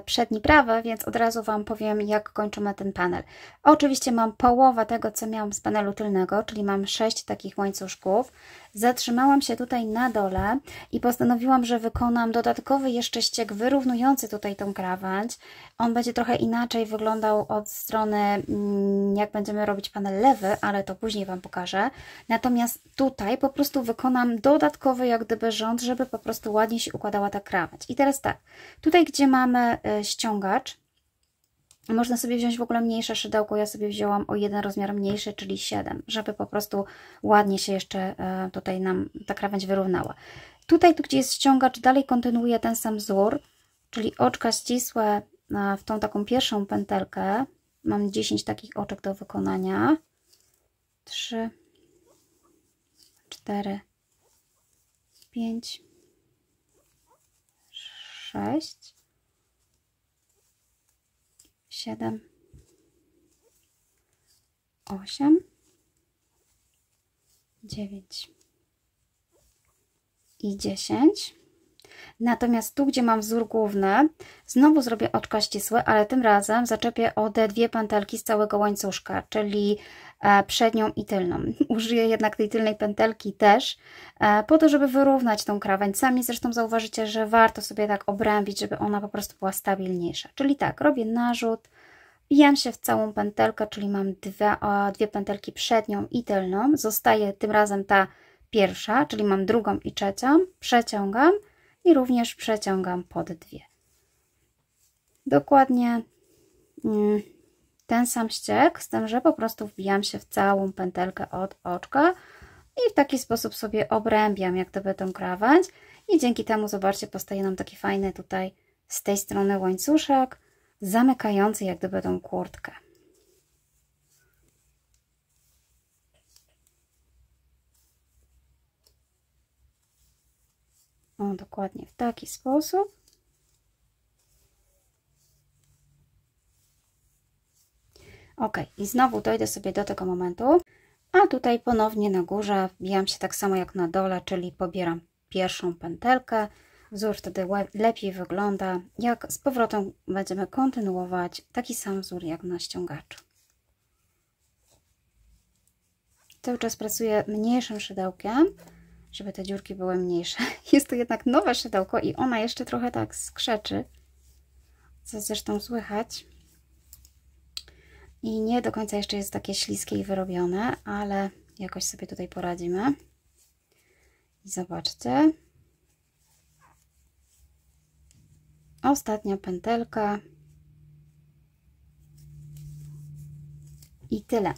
przedni prawy, więc od razu Wam powiem, jak kończymy ten panel. Oczywiście mam połowę tego, co miałam z panelu tylnego, czyli mam 6 takich łańcuszków. Zatrzymałam się tutaj na dole i postanowiłam, że wykonam dodatkowy jeszcze ścieg wyrównujący tutaj tą krawędź. On będzie trochę inaczej wyglądał od strony, jak będziemy robić panel lewy, ale to później Wam pokażę. Natomiast tutaj po prostu wykonam dodatkowy jak gdyby rząd, żeby po prostu ładnie się układała ta krawędź. I teraz tak, tutaj gdzie mamy ściągacz, można sobie wziąć w ogóle mniejsze szydełko, ja sobie wzięłam o jeden rozmiar mniejszy, czyli 7, żeby po prostu ładnie się jeszcze tutaj nam ta krawędź wyrównała. Tutaj, tu gdzie jest ściągacz, dalej kontynuuję ten sam wzór, czyli oczka ścisłe w tą taką pierwszą pętelkę. Mam 10 takich oczek do wykonania. 3, 4, 5, 6, 7, 8, 9 i 10. Natomiast tu, gdzie mam wzór główny, znowu zrobię oczka ścisłe, ale tym razem zaczepię o te dwie pętelki z całego łańcuszka, czyli przednią i tylną. Użyję jednak tej tylnej pętelki też, po to, żeby wyrównać tą krawędź. Sami zresztą zauważycie, że warto sobie tak obrębić, żeby ona po prostu była stabilniejsza. Czyli tak, robię narzut, wbijam się w całą pętelkę, czyli mam dwie pętelki przednią i tylną. Zostaje tym razem ta pierwsza, czyli mam drugą i trzecią, przeciągam i również przeciągam pod dwie. Dokładnie ten sam ścieg, z tym, że po prostu wbijam się w całą pętelkę od oczka i w taki sposób sobie obrębiam jak gdyby tą krawędź i dzięki temu, zobaczcie, powstaje nam taki fajny tutaj z tej strony łańcuszek zamykający jak gdyby tą kurtkę. O, dokładnie w taki sposób. Ok, i znowu dojdę sobie do tego momentu, a tutaj ponownie na górze wbijam się tak samo jak na dole, czyli pobieram pierwszą pętelkę. Wzór wtedy lepiej wygląda, jak z powrotem będziemy kontynuować taki sam wzór jak na ściągaczu. Cały czas pracuję mniejszym szydełkiem, żeby te dziurki były mniejsze. Jest to jednak nowe szydełko i ona jeszcze trochę tak skrzeczy, co zresztą słychać. I nie do końca jeszcze jest takie śliskie i wyrobione, ale jakoś sobie tutaj poradzimy. I zobaczcie. Ostatnia pętelka. I tyle.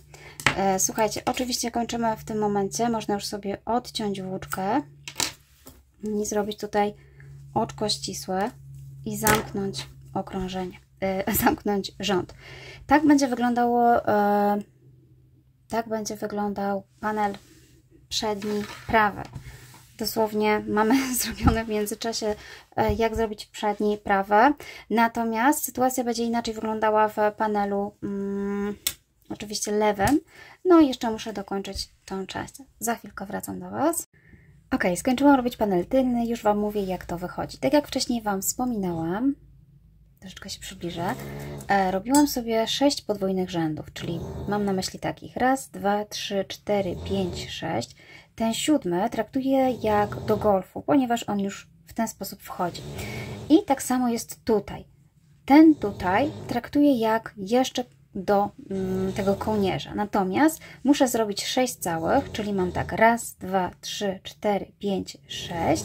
Słuchajcie, oczywiście kończymy w tym momencie. Można już sobie odciąć włóczkę i zrobić tutaj oczko ścisłe i zamknąć okrążenie, zamknąć rząd. Tak będzie wyglądał panel przedni prawy. Dosłownie mamy zrobione w międzyczasie, jak zrobić przednie i prawe. Natomiast sytuacja będzie inaczej wyglądała w panelu oczywiście lewym. No i jeszcze muszę dokończyć tą część. Za chwilkę wracam do Was. Ok, skończyłam robić panel tylny. Już Wam mówię, jak to wychodzi. Tak jak wcześniej Wam wspominałam, troszeczkę się przybliżę, robiłam sobie 6 podwójnych rzędów, czyli mam na myśli takich 1, 2, 3, 4, 5, 6. Ten 7 traktuję jak do golfu, ponieważ on już w ten sposób wchodzi. I tak samo jest tutaj. Ten tutaj traktuję jak jeszcze do tego kołnierza. Natomiast muszę zrobić 6 całych, czyli mam tak 1, 2, 3, 4, 5, 6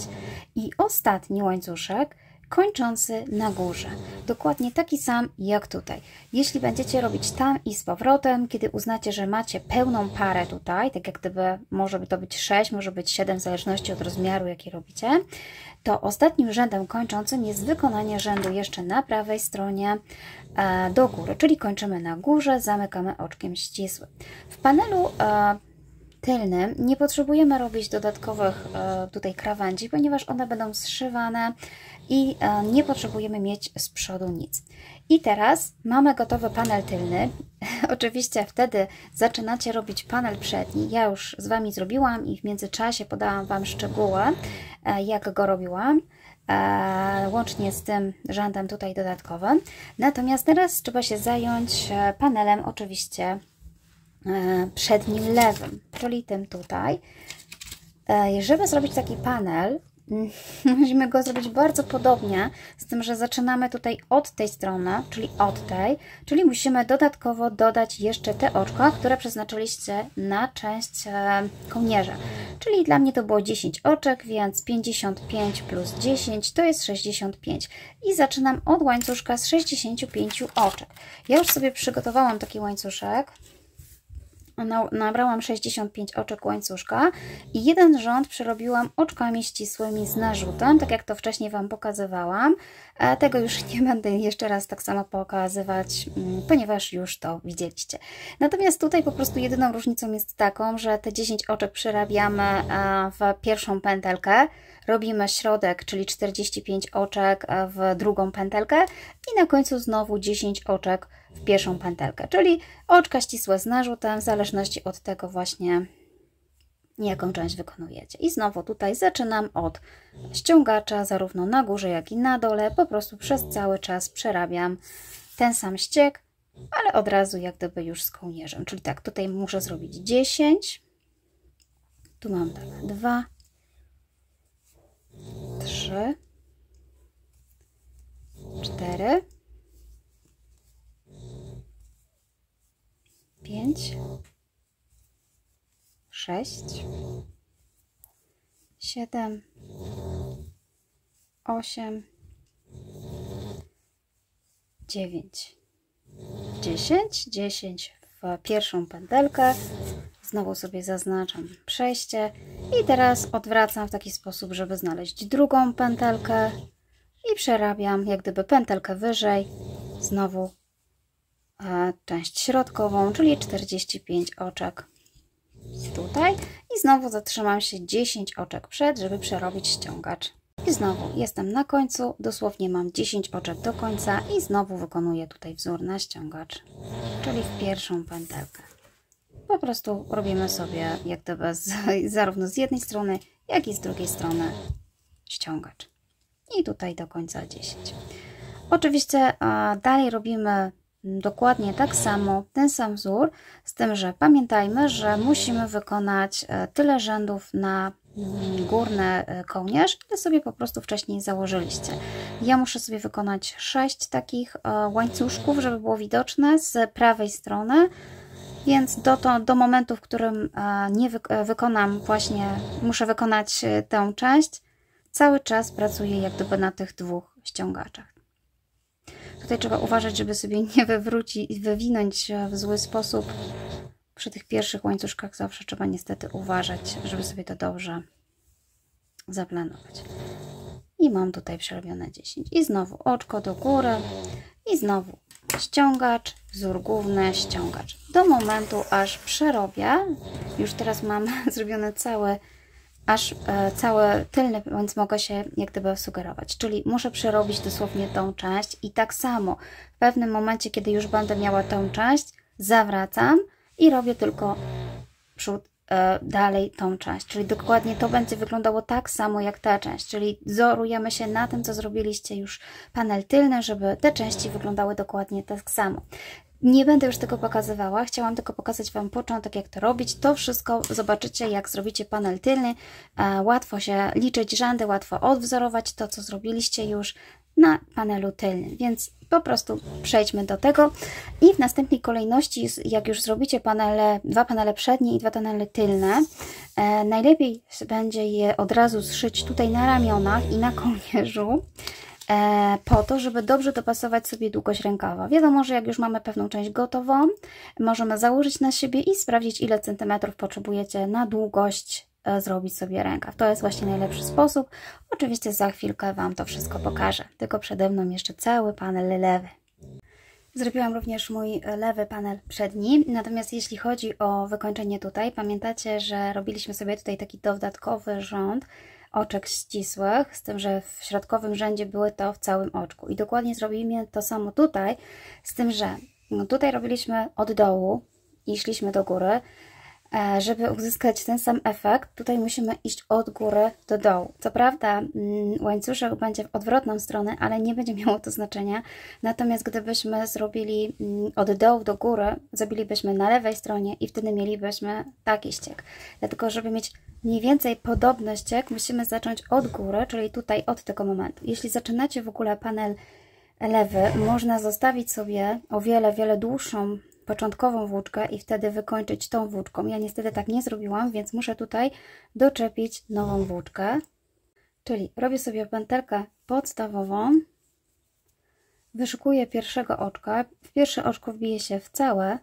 i ostatni łańcuszek kończący na górze. Dokładnie taki sam jak tutaj. Jeśli będziecie robić tam i z powrotem, kiedy uznacie, że macie pełną parę tutaj, tak jak gdyby może by to być 6, może być 7, w zależności od rozmiaru, jaki robicie, to ostatnim rzędem kończącym jest wykonanie rzędu jeszcze na prawej stronie do góry, czyli kończymy na górze, zamykamy oczkiem ścisłym. W panelu tylnym nie potrzebujemy robić dodatkowych tutaj krawędzi, ponieważ one będą zszywane i nie potrzebujemy mieć z przodu nic. I teraz mamy gotowy panel tylny. Oczywiście wtedy zaczynacie robić panel przedni. Ja już z Wami zrobiłam i w międzyczasie podałam Wam szczegóły, jak go robiłam, łącznie z tym rzędem tutaj dodatkowym. Natomiast teraz trzeba się zająć panelem oczywiście przednim lewym, czyli tym tutaj. Żeby zrobić taki panel, musimy go zrobić bardzo podobnie, z tym, że zaczynamy tutaj od tej strony, czyli od tej, czyli musimy dodatkowo dodać jeszcze te oczka, które przeznaczyliście na część kołnierza. Czyli dla mnie to było 10 oczek, więc 55 plus 10 to jest 65. I zaczynam od łańcuszka z 65 oczek. Ja już sobie przygotowałam taki łańcuszek. Nabrałam 65 oczek łańcuszka i jeden rząd przerobiłam oczkami ścisłymi z narzutem, tak jak to wcześniej Wam pokazywałam. Tego już nie będę jeszcze raz tak samo pokazywać, ponieważ już to widzieliście. Natomiast tutaj po prostu jedyną różnicą jest taką, że te 10 oczek przerabiamy w pierwszą pętelkę, robimy środek, czyli 45 oczek w drugą pętelkę i na końcu znowu 10 oczek w pierwszą pętelkę, czyli oczka ścisłe z narzutem, w zależności od tego właśnie, jaką część wykonujecie. I znowu tutaj zaczynam od ściągacza, zarówno na górze, jak i na dole, po prostu przez cały czas przerabiam ten sam ścieg, ale od razu jak gdyby już z kołnierzem, czyli tak, tutaj muszę zrobić 10, tu mam tak 2, 3, 4, 5, 6, 7, 8, 9, 10 w pierwszą pętelkę. Znowu sobie zaznaczam przejście i teraz odwracam w taki sposób, żeby znaleźć drugą pętelkę i przerabiam jak gdyby pętelkę wyżej, znowu część środkową, czyli 45 oczek tutaj i znowu zatrzymam się 10 oczek przed, żeby przerobić ściągacz. I znowu jestem na końcu, dosłownie mam 10 oczek do końca i znowu wykonuję tutaj wzór na ściągacz, czyli w pierwszą pętelkę. Po prostu robimy sobie jak gdyby zarówno z jednej strony, jak i z drugiej strony ściągacz. I tutaj do końca 10. Oczywiście dalej robimy dokładnie tak samo, ten sam wzór, z tym, że pamiętajmy, że musimy wykonać tyle rzędów na górny kołnierz, ile sobie po prostu wcześniej założyliście. Ja muszę sobie wykonać 6 takich łańcuszków, żeby było widoczne z prawej strony, więc do momentu, w którym nie wykonam właśnie, muszę wykonać tę część, cały czas pracuję jak gdyby na tych dwóch ściągaczach. Tutaj trzeba uważać, żeby sobie nie wywinąć w zły sposób. Przy tych pierwszych łańcuszkach zawsze trzeba niestety uważać, żeby sobie to dobrze zaplanować. I mam tutaj przerobione 10. I znowu oczko do góry. I znowu ściągacz, wzór główny, ściągacz. Do momentu, aż przerobię. Już teraz mam zrobiony cały aż cały tylny, więc mogę się jak gdyby sugerować. Czyli muszę przerobić dosłownie tą część i tak samo w pewnym momencie, kiedy już będę miała tą część, zawracam i robię tylko przód, dalej tą część. Czyli dokładnie to będzie wyglądało tak samo jak ta część. Czyli wzorujemy się na tym, co zrobiliście już panel tylny, żeby te części wyglądały dokładnie tak samo. Nie będę już tego pokazywała, chciałam tylko pokazać Wam początek, jak to robić. To wszystko zobaczycie, jak zrobicie panel tylny. Łatwo się liczyć rzędy, łatwo odwzorować to, co zrobiliście już na panelu tylnym. Więc po prostu przejdźmy do tego. I w następnej kolejności, jak już zrobicie panele, 2 panele przednie i 2 panele tylne, najlepiej będzie je od razu zszyć tutaj na ramionach i na kołnierzu, po to, żeby dobrze dopasować sobie długość rękawa. Wiadomo, że jak już mamy pewną część gotową, możemy założyć na siebie i sprawdzić, ile centymetrów potrzebujecie na długość zrobić sobie rękaw. To jest właśnie najlepszy sposób. Oczywiście za chwilkę Wam to wszystko pokażę. Tylko przede mną jeszcze cały panel lewy. Zrobiłam również mój lewy panel przedni, natomiast jeśli chodzi o wykończenie tutaj, pamiętacie, że robiliśmy sobie tutaj taki dodatkowy rząd oczek ścisłych, z tym, że w środkowym rzędzie były to w całym oczku. I dokładnie zrobimy to samo tutaj, z tym, że tutaj robiliśmy od dołu i szliśmy do góry. Żeby uzyskać ten sam efekt, tutaj musimy iść od góry do dołu. Co prawda łańcuszek będzie w odwrotną stronę, ale nie będzie miało to znaczenia. Natomiast gdybyśmy zrobili od dołu do góry, zrobilibyśmy na lewej stronie i wtedy mielibyśmy taki ściek. Dlatego, żeby mieć mniej więcej podobny ściek, musimy zacząć od góry, czyli tutaj od tego momentu. Jeśli zaczynacie w ogóle panel lewy, można zostawić sobie o wiele dłuższą początkową włóczkę i wtedy wykończyć tą włóczką. Ja niestety tak nie zrobiłam, więc muszę tutaj doczepić nową włóczkę. Czyli robię sobie pętelkę podstawową, wyszukuję pierwszego oczka, w pierwsze oczko wbiję się w całe,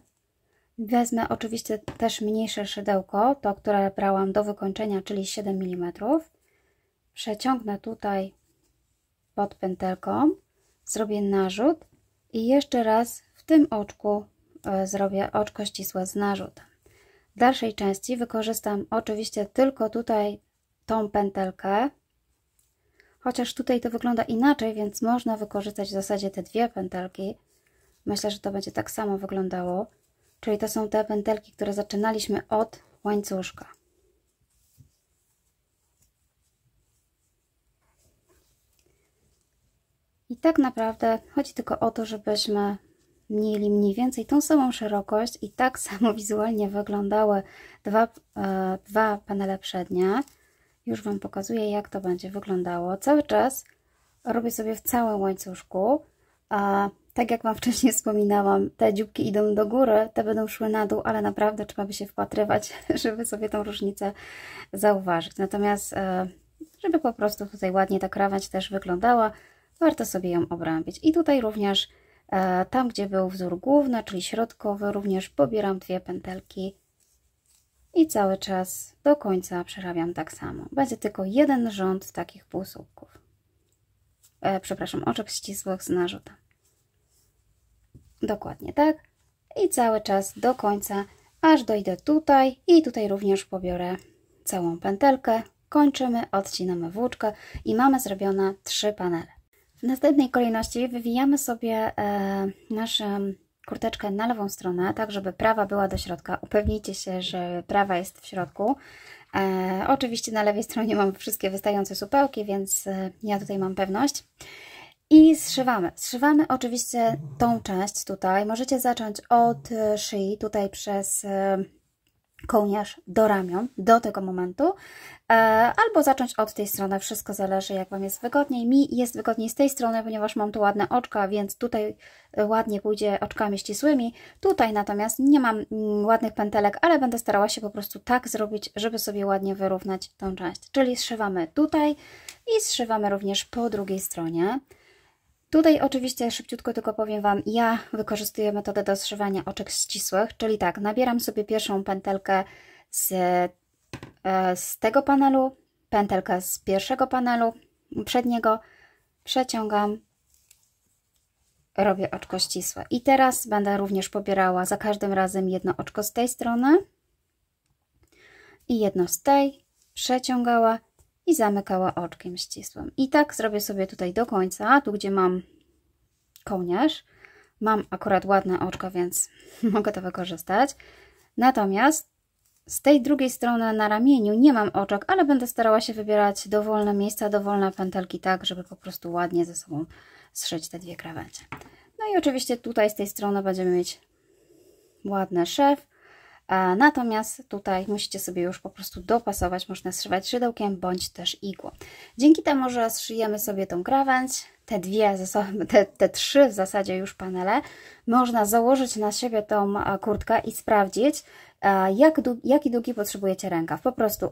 wezmę oczywiście też mniejsze szydełko, to które brałam do wykończenia, czyli 7 mm, przeciągnę tutaj pod pętelką, zrobię narzut i jeszcze raz w tym oczku zrobię oczko ścisłe z narzutem. W dalszej części wykorzystam oczywiście tylko tutaj tą pętelkę, chociaż tutaj to wygląda inaczej, więc można wykorzystać w zasadzie te 2 pętelki. Myślę, że to będzie tak samo wyglądało. Czyli to są te pętelki, które zaczynaliśmy od łańcuszka. I tak naprawdę chodzi tylko o to, żebyśmy mieli mniej więcej tą samą szerokość i tak samo wizualnie wyglądały dwa panele przednie. Już Wam pokazuję, jak to będzie wyglądało. Cały czas robię sobie w całym łańcuszku, a tak jak Wam wcześniej wspominałam, te dzióbki idą do góry, te będą szły na dół, ale naprawdę trzeba by się wpatrywać, żeby sobie tą różnicę zauważyć. Natomiast, żeby po prostu tutaj ładnie ta krawędź też wyglądała, warto sobie ją obrębić. I tutaj również tam, gdzie był wzór główny, czyli środkowy, również pobieram 2 pętelki i cały czas do końca przerabiam tak samo. Będzie tylko jeden rząd takich półsłupków. Przepraszam, oczek ścisłych z narzutem. Dokładnie tak. I cały czas do końca, aż dojdę tutaj i tutaj również pobiorę całą pętelkę. Kończymy, odcinamy włóczkę i mamy zrobione 3 panele. W następnej kolejności wywijamy sobie naszą kurteczkę na lewą stronę, tak żeby prawa była do środka. Upewnijcie się, że prawa jest w środku. Oczywiście na lewej stronie mam wszystkie wystające supełki, więc ja tutaj mam pewność. I zszywamy. Zszywamy oczywiście tą część tutaj. Możecie zacząć od szyi, tutaj przez kołnierz do ramion, do tego momentu, albo zacząć od tej strony, wszystko zależy, jak Wam jest wygodniej. Mi jest wygodniej z tej strony, ponieważ mam tu ładne oczka, więc tutaj ładnie pójdzie oczkami ścisłymi. Tutaj natomiast nie mam ładnych pętelek, ale będę starała się po prostu tak zrobić, żeby sobie ładnie wyrównać tą część. Czyli zszywamy tutaj i zszywamy również po drugiej stronie. Tutaj oczywiście szybciutko tylko powiem Wam, ja wykorzystuję metodę do zszywania oczek ścisłych, czyli tak, nabieram sobie pierwszą pętelkę z tego panelu, pętelkę z pierwszego panelu przedniego, przeciągam, robię oczko ścisłe. I teraz będę również pobierała za każdym razem jedno oczko z tej strony i jedno z tej, przeciągała i zamykała oczkiem ścisłym. I tak zrobię sobie tutaj do końca, tu gdzie mam kołnierz. Mam akurat ładne oczko, więc mogę to wykorzystać. Natomiast z tej drugiej strony na ramieniu nie mam oczek, ale będę starała się wybierać dowolne miejsca, dowolne pętelki, tak, żeby po prostu ładnie ze sobą zszyć te dwie krawędzie. No i oczywiście tutaj z tej strony będziemy mieć ładny szef, natomiast tutaj musicie sobie już po prostu dopasować, można zszywać szydełkiem bądź też igłą. Dzięki temu, że zszyjemy sobie tą krawędź, te trzy w zasadzie już panele, można założyć na siebie tą kurtkę i sprawdzić, jaki długi potrzebujecie rękaw. Po prostu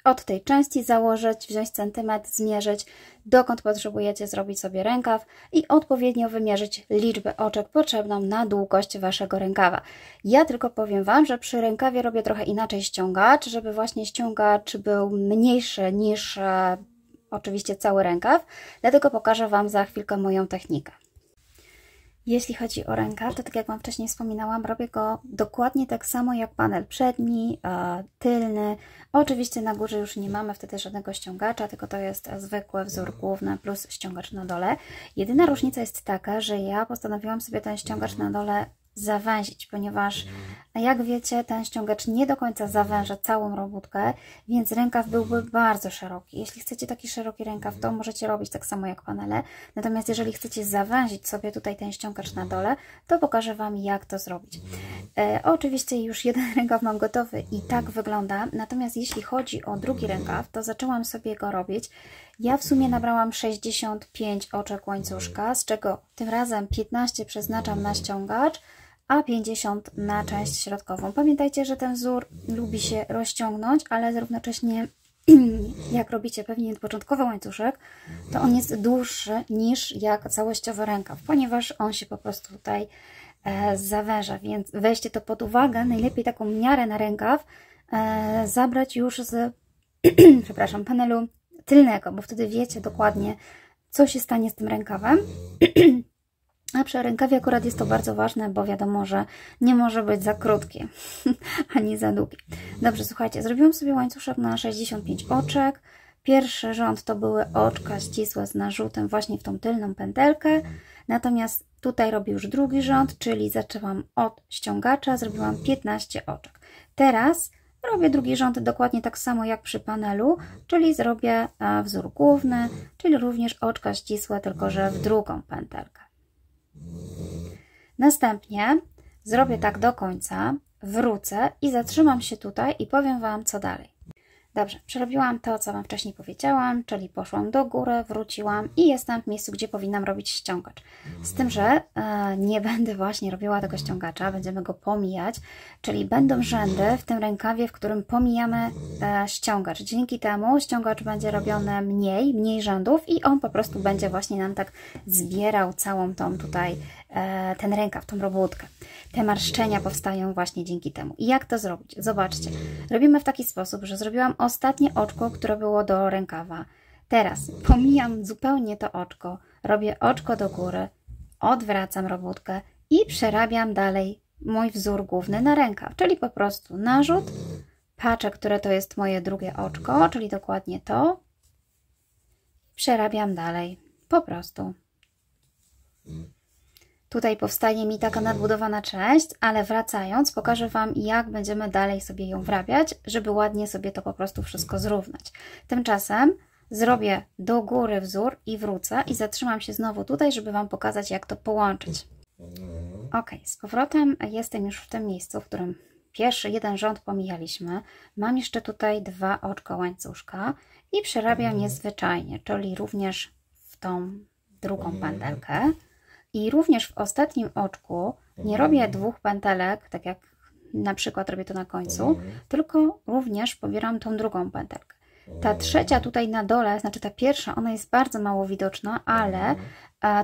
od tej części założyć, wziąć centymetr, zmierzyć, dokąd potrzebujecie zrobić sobie rękaw i odpowiednio wymierzyć liczbę oczek potrzebną na długość waszego rękawa. Ja tylko powiem wam, że przy rękawie robię trochę inaczej ściągacz, żeby właśnie ściągacz był mniejszy niż oczywiście cały rękaw, dlatego pokażę wam za chwilkę moją technikę. Jeśli chodzi o rękaw, to tak jak wam wcześniej wspominałam, robię go dokładnie tak samo jak panel przedni, tylny. Oczywiście na górze już nie mamy wtedy żadnego ściągacza, tylko to jest zwykły wzór główny plus ściągacz na dole. Jedyna różnica jest taka, że ja postanowiłam sobie ten ściągacz na dole zawęzić, ponieważ jak wiecie, ten ściągacz nie do końca zawęża całą robótkę, więc rękaw byłby bardzo szeroki. Jeśli chcecie taki szeroki rękaw, to możecie robić tak samo jak panele, natomiast jeżeli chcecie zawęzić sobie tutaj ten ściągacz na dole, to pokażę wam, jak to zrobić. Oczywiście już jeden rękaw mam gotowy i tak wygląda, natomiast jeśli chodzi o drugi rękaw, to zaczęłam sobie go robić. Ja w sumie nabrałam 65 oczek łańcuszka, z czego tym razem 15 przeznaczam na ściągacz, a 50 na część środkową. Pamiętajcie, że ten wzór lubi się rozciągnąć, ale równocześnie jak robicie pewnie początkowy łańcuszek, to on jest dłuższy niż jak całościowy rękaw, ponieważ on się po prostu tutaj zawęża, więc weźcie to pod uwagę. Najlepiej taką miarę na rękaw zabrać już z przepraszam, panelu tylnego, bo wtedy wiecie dokładnie, co się stanie z tym rękawem. A przy rękawie akurat jest to bardzo ważne, bo wiadomo, że nie może być za krótkie, ani za długie. Dobrze, słuchajcie, zrobiłam sobie łańcuszek na 65 oczek. Pierwszy rząd to były oczka ścisłe z narzutem właśnie w tą tylną pętelkę. Natomiast tutaj robię już drugi rząd, czyli zaczęłam od ściągacza, zrobiłam 15 oczek. Teraz robię drugi rząd dokładnie tak samo jak przy panelu, czyli zrobię wzór główny, czyli również oczka ścisłe, tylko że w drugą pętelkę. Następnie zrobię tak do końca, wrócę i zatrzymam się tutaj i powiem wam, co dalej. Dobrze, przerobiłam to, co wam wcześniej powiedziałam, czyli poszłam do góry, wróciłam i jestem w miejscu, gdzie powinnam robić ściągacz. Z tym, że nie będę właśnie robiła tego ściągacza, będziemy go pomijać, czyli będą rzędy w tym rękawie, w którym pomijamy ściągacz. Dzięki temu ściągacz będzie robiony mniej rzędów i on po prostu będzie właśnie nam tak zbierał całą tą tutaj, ten rękaw, tą robótkę. Te marszczenia powstają właśnie dzięki temu. I jak to zrobić? Zobaczcie, robimy w taki sposób, że zrobiłam ostatnie oczko, które było do rękawa. Teraz pomijam zupełnie to oczko, robię oczko do góry, odwracam robótkę i przerabiam dalej mój wzór główny na rękaw, czyli po prostu narzut, patrzę, które to jest moje drugie oczko, czyli dokładnie to, przerabiam dalej, po prostu. Tutaj powstaje mi taka nadbudowana część, ale wracając, pokażę wam, jak będziemy dalej sobie ją wrabiać, żeby ładnie sobie to po prostu wszystko zrównać. Tymczasem zrobię do góry wzór i wrócę i zatrzymam się znowu tutaj, żeby wam pokazać, jak to połączyć. Ok, z powrotem jestem już w tym miejscu, w którym pierwszy jeden rząd pomijaliśmy. Mam jeszcze tutaj dwa oczka łańcuszka i przerabiam je zwyczajnie, czyli również w tą drugą pętelkę. I również w ostatnim oczku nie robię dwóch pętelek, tak jak na przykład robię to na końcu, tylko również pobieram tą drugą pętelkę. Ta trzecia tutaj na dole, znaczy ta pierwsza, ona jest bardzo mało widoczna, ale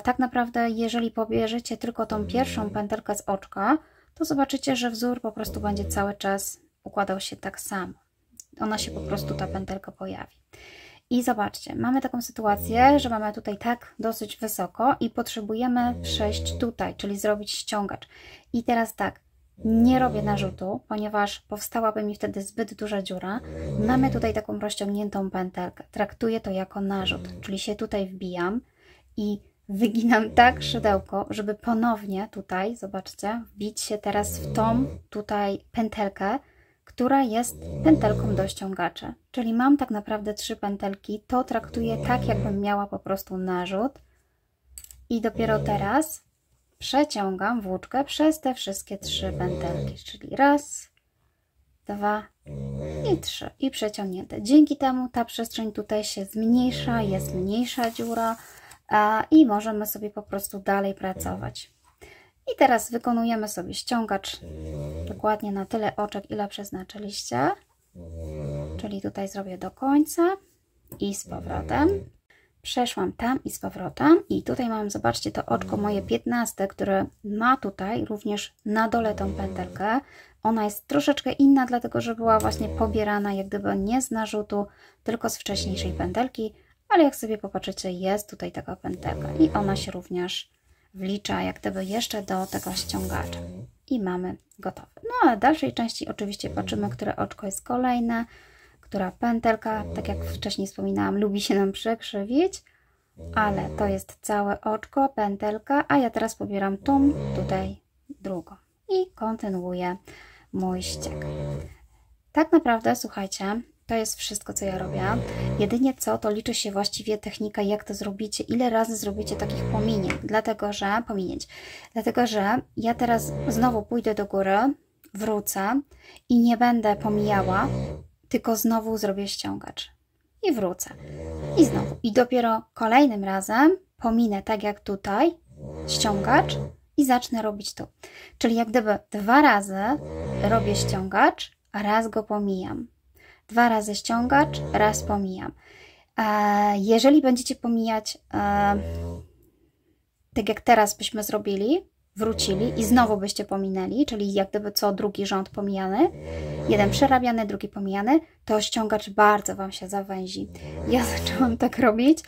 tak naprawdę jeżeli pobierzecie tylko tą pierwszą pętelkę z oczka, to zobaczycie, że wzór po prostu będzie cały czas układał się tak samo. Ona się po prostu, ta pętelka pojawi. I zobaczcie, mamy taką sytuację, że mamy tutaj tak dosyć wysoko i potrzebujemy przejść tutaj, czyli zrobić ściągacz. I teraz tak, Nie robię narzutu, ponieważ powstałaby mi wtedy zbyt duża dziura. Mamy tutaj taką rozciągniętą pętelkę. Traktuję to jako narzut, czyli się tutaj wbijam i wyginam tak szydełko, żeby ponownie tutaj, zobaczcie, wbić się teraz w tą tutaj pętelkę, która jest pętelką do ściągaczy. Czyli mam tak naprawdę 3 pętelki. To traktuję tak, jakbym miała po prostu narzut. I dopiero teraz przeciągam włóczkę przez te wszystkie 3 pętelki. Czyli raz, 2 i 3. I przeciągnięte. Dzięki temu ta przestrzeń tutaj się zmniejsza, jest mniejsza dziura i możemy sobie po prostu dalej pracować. I teraz wykonujemy sobie ściągacz dokładnie na tyle oczek, ile przeznaczyliście. Czyli tutaj zrobię do końca i z powrotem. Przeszłam tam i z powrotem. I tutaj mam, zobaczcie, to oczko moje 15, które ma tutaj również na dole tą pętelkę. Ona jest troszeczkę inna, dlatego że była właśnie pobierana jak gdyby nie z narzutu, tylko z wcześniejszej pętelki. Ale jak sobie popatrzycie, jest tutaj taka pętelka i ona się również wlicza jak gdyby jeszcze do tego ściągacza. I mamy gotowe. No a w dalszej części oczywiście patrzymy, które oczko jest kolejne, która pętelka, tak jak wcześniej wspominałam, lubi się nam przekrzywić, ale to jest całe oczko, pętelka, a ja teraz pobieram tą tutaj drugą i kontynuuję mój ściek. Tak naprawdę, słuchajcie, to jest wszystko, co ja robię. Jedynie co, to liczy się właściwie technika, jak to zrobicie, ile razy zrobicie takich pominięć, dlatego że ja teraz znowu pójdę do góry, wrócę i nie będę pomijała, tylko znowu zrobię ściągacz i wrócę i znowu. I dopiero kolejnym razem pominę tak jak tutaj ściągacz i zacznę robić tu. Czyli jak gdyby 2 razy robię ściągacz, a raz go pomijam. 2 razy ściągacz, raz pomijam. Jeżeli będziecie pomijać, tak jak teraz byśmy zrobili, wrócili i znowu byście pominęli, czyli jak gdyby co drugi rząd pomijany, jeden przerabiany, drugi pomijany, to ściągacz bardzo Wam się zawęzi. Ja zaczęłam tak robić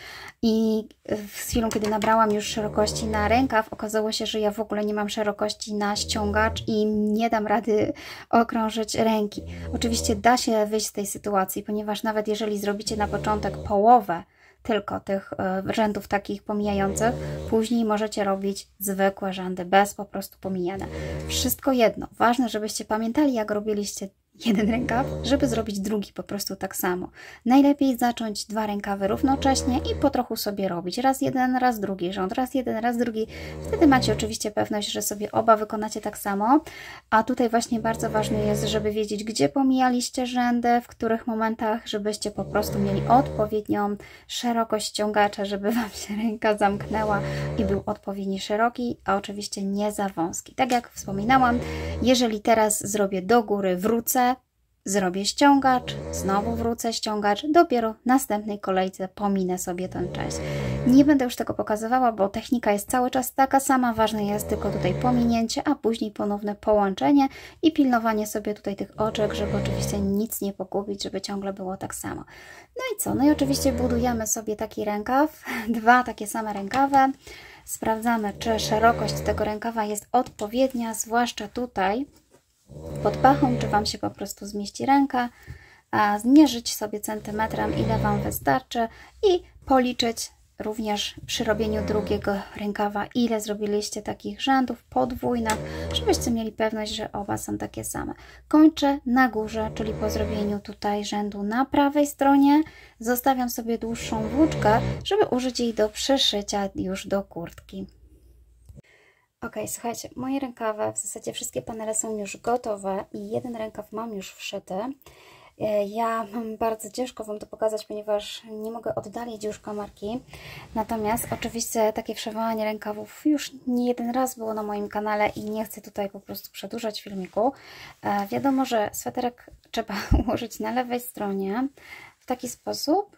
i w chwilę, kiedy nabrałam już szerokości na rękaw, okazało się, że ja w ogóle nie mam szerokości na ściągacz i nie dam rady okrążyć ręki. Oczywiście da się wyjść z tej sytuacji, ponieważ nawet jeżeli zrobicie na początek połowę tylko tych rzędów takich pomijających, później możecie robić zwykłe rzędy, bez po prostu pomijania. Wszystko jedno. Ważne, żebyście pamiętali, jak robiliście jeden rękaw, żeby zrobić drugi po prostu tak samo. Najlepiej zacząć 2 rękawy równocześnie i po trochu sobie robić. Raz jeden, raz drugi rząd, raz jeden, raz drugi. Wtedy macie oczywiście pewność, że sobie oba wykonacie tak samo. A tutaj właśnie bardzo ważne jest, żeby wiedzieć, gdzie pomijaliście rzędy, w których momentach, żebyście po prostu mieli odpowiednią szerokość ściągacza, żeby Wam się ręka zamknęła i był odpowiednio szeroki, a oczywiście nie za wąski. Tak jak wspominałam, jeżeli teraz zrobię do góry, wrócę, zrobię ściągacz, znowu wrócę ściągacz, dopiero w następnej kolejce pominę sobie tę część. Nie będę już tego pokazywała, bo technika jest cały czas taka sama, ważne jest tylko tutaj pominięcie, a później ponowne połączenie i pilnowanie sobie tutaj tych oczek, żeby oczywiście nic nie pogubić, żeby ciągle było tak samo. No i co? No i oczywiście budujemy sobie taki rękaw, 2 takie same rękawy. Sprawdzamy, czy szerokość tego rękawa jest odpowiednia, zwłaszcza tutaj pod pachą, czy Wam się po prostu zmieści ręka, a zmierzyć sobie centymetrem, ile Wam wystarczy i policzyć również przy robieniu drugiego rękawa, ile zrobiliście takich rzędów podwójnych, żebyście mieli pewność, że oba są takie same. Kończę na górze, czyli po zrobieniu tutaj rzędu na prawej stronie, zostawiam sobie dłuższą włóczkę, żeby użyć jej do przyszycia już do kurtki. Ok, słuchajcie, moje rękawy, w zasadzie wszystkie panele są już gotowe i jeden rękaw mam już wszyty. Ja mam bardzo ciężko Wam to pokazać, ponieważ nie mogę oddalić już kamerki. Natomiast oczywiście takie wszywanie rękawów już nie jeden raz było na moim kanale i nie chcę tutaj po prostu przedłużać filmiku. Wiadomo, że sweterek trzeba ułożyć na lewej stronie w taki sposób,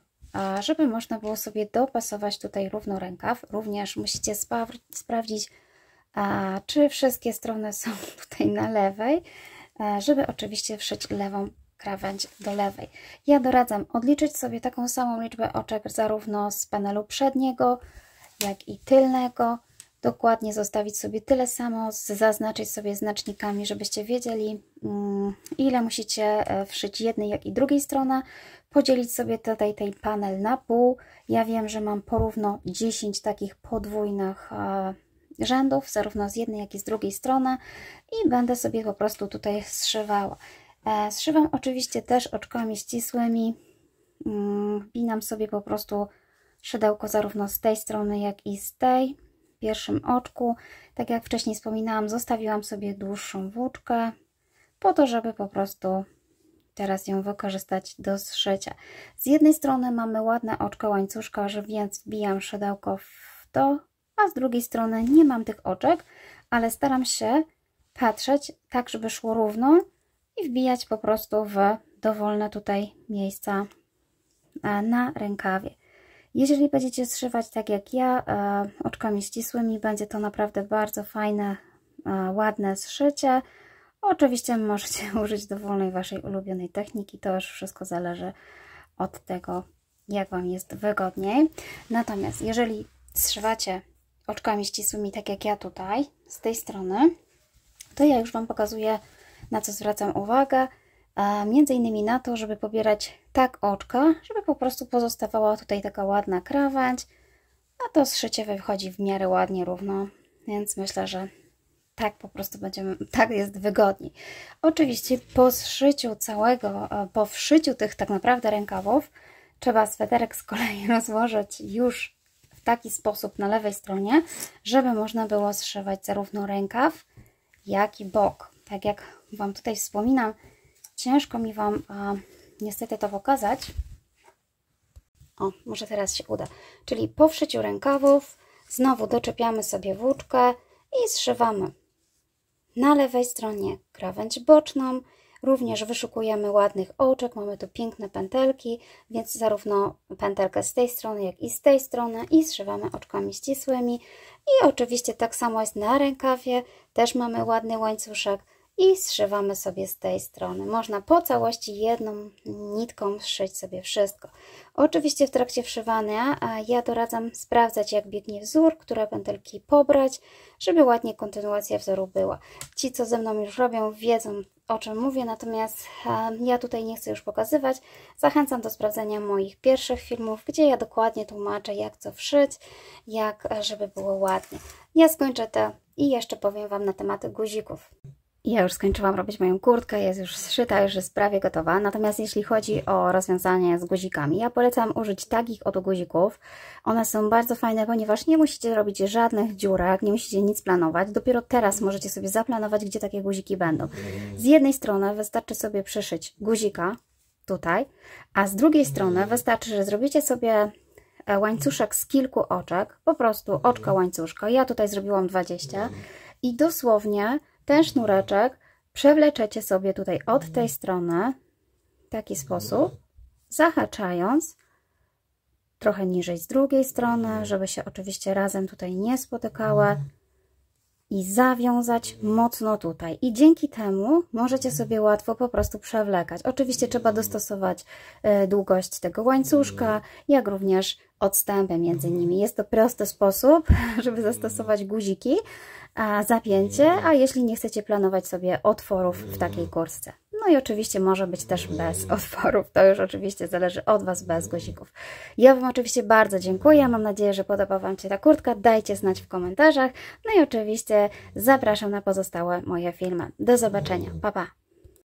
żeby można było sobie dopasować tutaj równo rękaw. Również musicie sprawdzić, czy wszystkie strony są tutaj na lewej, żeby oczywiście wszyć lewą krawędź do lewej. Ja doradzam odliczyć sobie taką samą liczbę oczek zarówno z panelu przedniego, jak i tylnego dokładnie zostawić sobie tyle samo, zaznaczyć sobie znacznikami, żebyście wiedzieli, ile musicie wszyć jednej, jak i drugiej strony, podzielić sobie tutaj ten panel na pół. Ja wiem, że mam porówno 10 takich podwójnych rzędów, zarówno z jednej, jak i z drugiej strony i będę sobie po prostu tutaj zszywała. Zszywam oczywiście też oczkami ścisłymi, wpinam sobie po prostu szydełko zarówno z tej strony, jak i z tej. W pierwszym oczku, tak jak wcześniej wspominałam, zostawiłam sobie dłuższą włóczkę po to, żeby po prostu teraz ją wykorzystać do zszycia. Z jednej strony mamy ładne oczko łańcuszka, więc wbijam szydełko w to, a z drugiej strony nie mam tych oczek, ale staram się patrzeć tak, żeby szło równo i wbijać po prostu w dowolne tutaj miejsca na rękawie. Jeżeli będziecie zszywać tak jak ja, oczkami ścisłymi, będzie to naprawdę bardzo fajne, ładne zszycie. Oczywiście możecie użyć dowolnej waszej ulubionej techniki, to już wszystko zależy od tego, jak wam jest wygodniej. Natomiast jeżeli zszywacie oczkami ścisłymi, tak jak ja tutaj, z tej strony, to ja już wam pokazuję, na co zwracam uwagę. Między innymi na to, żeby pobierać tak oczka, żeby po prostu pozostawała tutaj taka ładna krawędź, a to zszycie wychodzi w miarę ładnie, równo, więc myślę, że tak po prostu tak jest wygodniej. Oczywiście po zszyciu całego, po wszyciu tych tak naprawdę rękawów, trzeba sweterek z kolei rozłożyć już w taki sposób na lewej stronie, żeby można było zszywać zarówno rękaw, jak i bok. Tak jak wam tutaj wspominam, ciężko mi wam niestety to pokazać. O, może teraz się uda. Czyli po wszyciu rękawów znowu doczepiamy sobie włóczkę i zszywamy na lewej stronie krawędź boczną. Również wyszukujemy ładnych oczek. Mamy tu piękne pętelki, więc zarówno pętelkę z tej strony, jak i z tej strony i zszywamy oczkami ścisłymi. I oczywiście tak samo jest na rękawie. Też mamy ładny łańcuszek. I zszywamy sobie z tej strony. Można po całości jedną nitką zszyć sobie wszystko. Oczywiście w trakcie wszywania ja doradzam sprawdzać, jak biegnie wzór, które pętelki pobrać, żeby ładnie kontynuacja wzoru była. Ci, co ze mną już robią, wiedzą, o czym mówię, natomiast ja tutaj nie chcę już pokazywać. Zachęcam do sprawdzenia moich pierwszych filmów, gdzie ja dokładnie tłumaczę, jak co wszyć, żeby było ładnie. Ja skończę to i jeszcze powiem wam na temat guzików. Ja już skończyłam robić moją kurtkę, jest już zszyta, już jest prawie gotowa. Natomiast jeśli chodzi o rozwiązanie z guzikami, ja polecam użyć takich oto guzików. One są bardzo fajne, ponieważ nie musicie robić żadnych dziurek, nie musicie nic planować. Dopiero teraz możecie sobie zaplanować, gdzie takie guziki będą. Z jednej strony wystarczy sobie przyszyć guzika tutaj, a z drugiej strony wystarczy, że zrobicie sobie łańcuszek z kilku oczek, po prostu oczka łańcuszka. Ja tutaj zrobiłam 20 i dosłownie ten sznureczek przewleczecie sobie tutaj od tej strony w taki sposób, zahaczając trochę niżej z drugiej strony, żeby się oczywiście razem tutaj nie spotykały i zawiązać mocno tutaj. I dzięki temu możecie sobie łatwo po prostu przewlekać. Oczywiście trzeba dostosować długość tego łańcuszka, jak również odstępy między nimi. Jest to prosty sposób, żeby zastosować guziki, zapięcie, a jeśli nie chcecie planować sobie otworów w takiej kurtce. No i oczywiście może być też bez otworów, to już oczywiście zależy od Was, bez guzików. Ja Wam oczywiście bardzo dziękuję, mam nadzieję, że podoba Wam się ta kurtka, dajcie znać w komentarzach, no i oczywiście zapraszam na pozostałe moje filmy. Do zobaczenia, pa pa!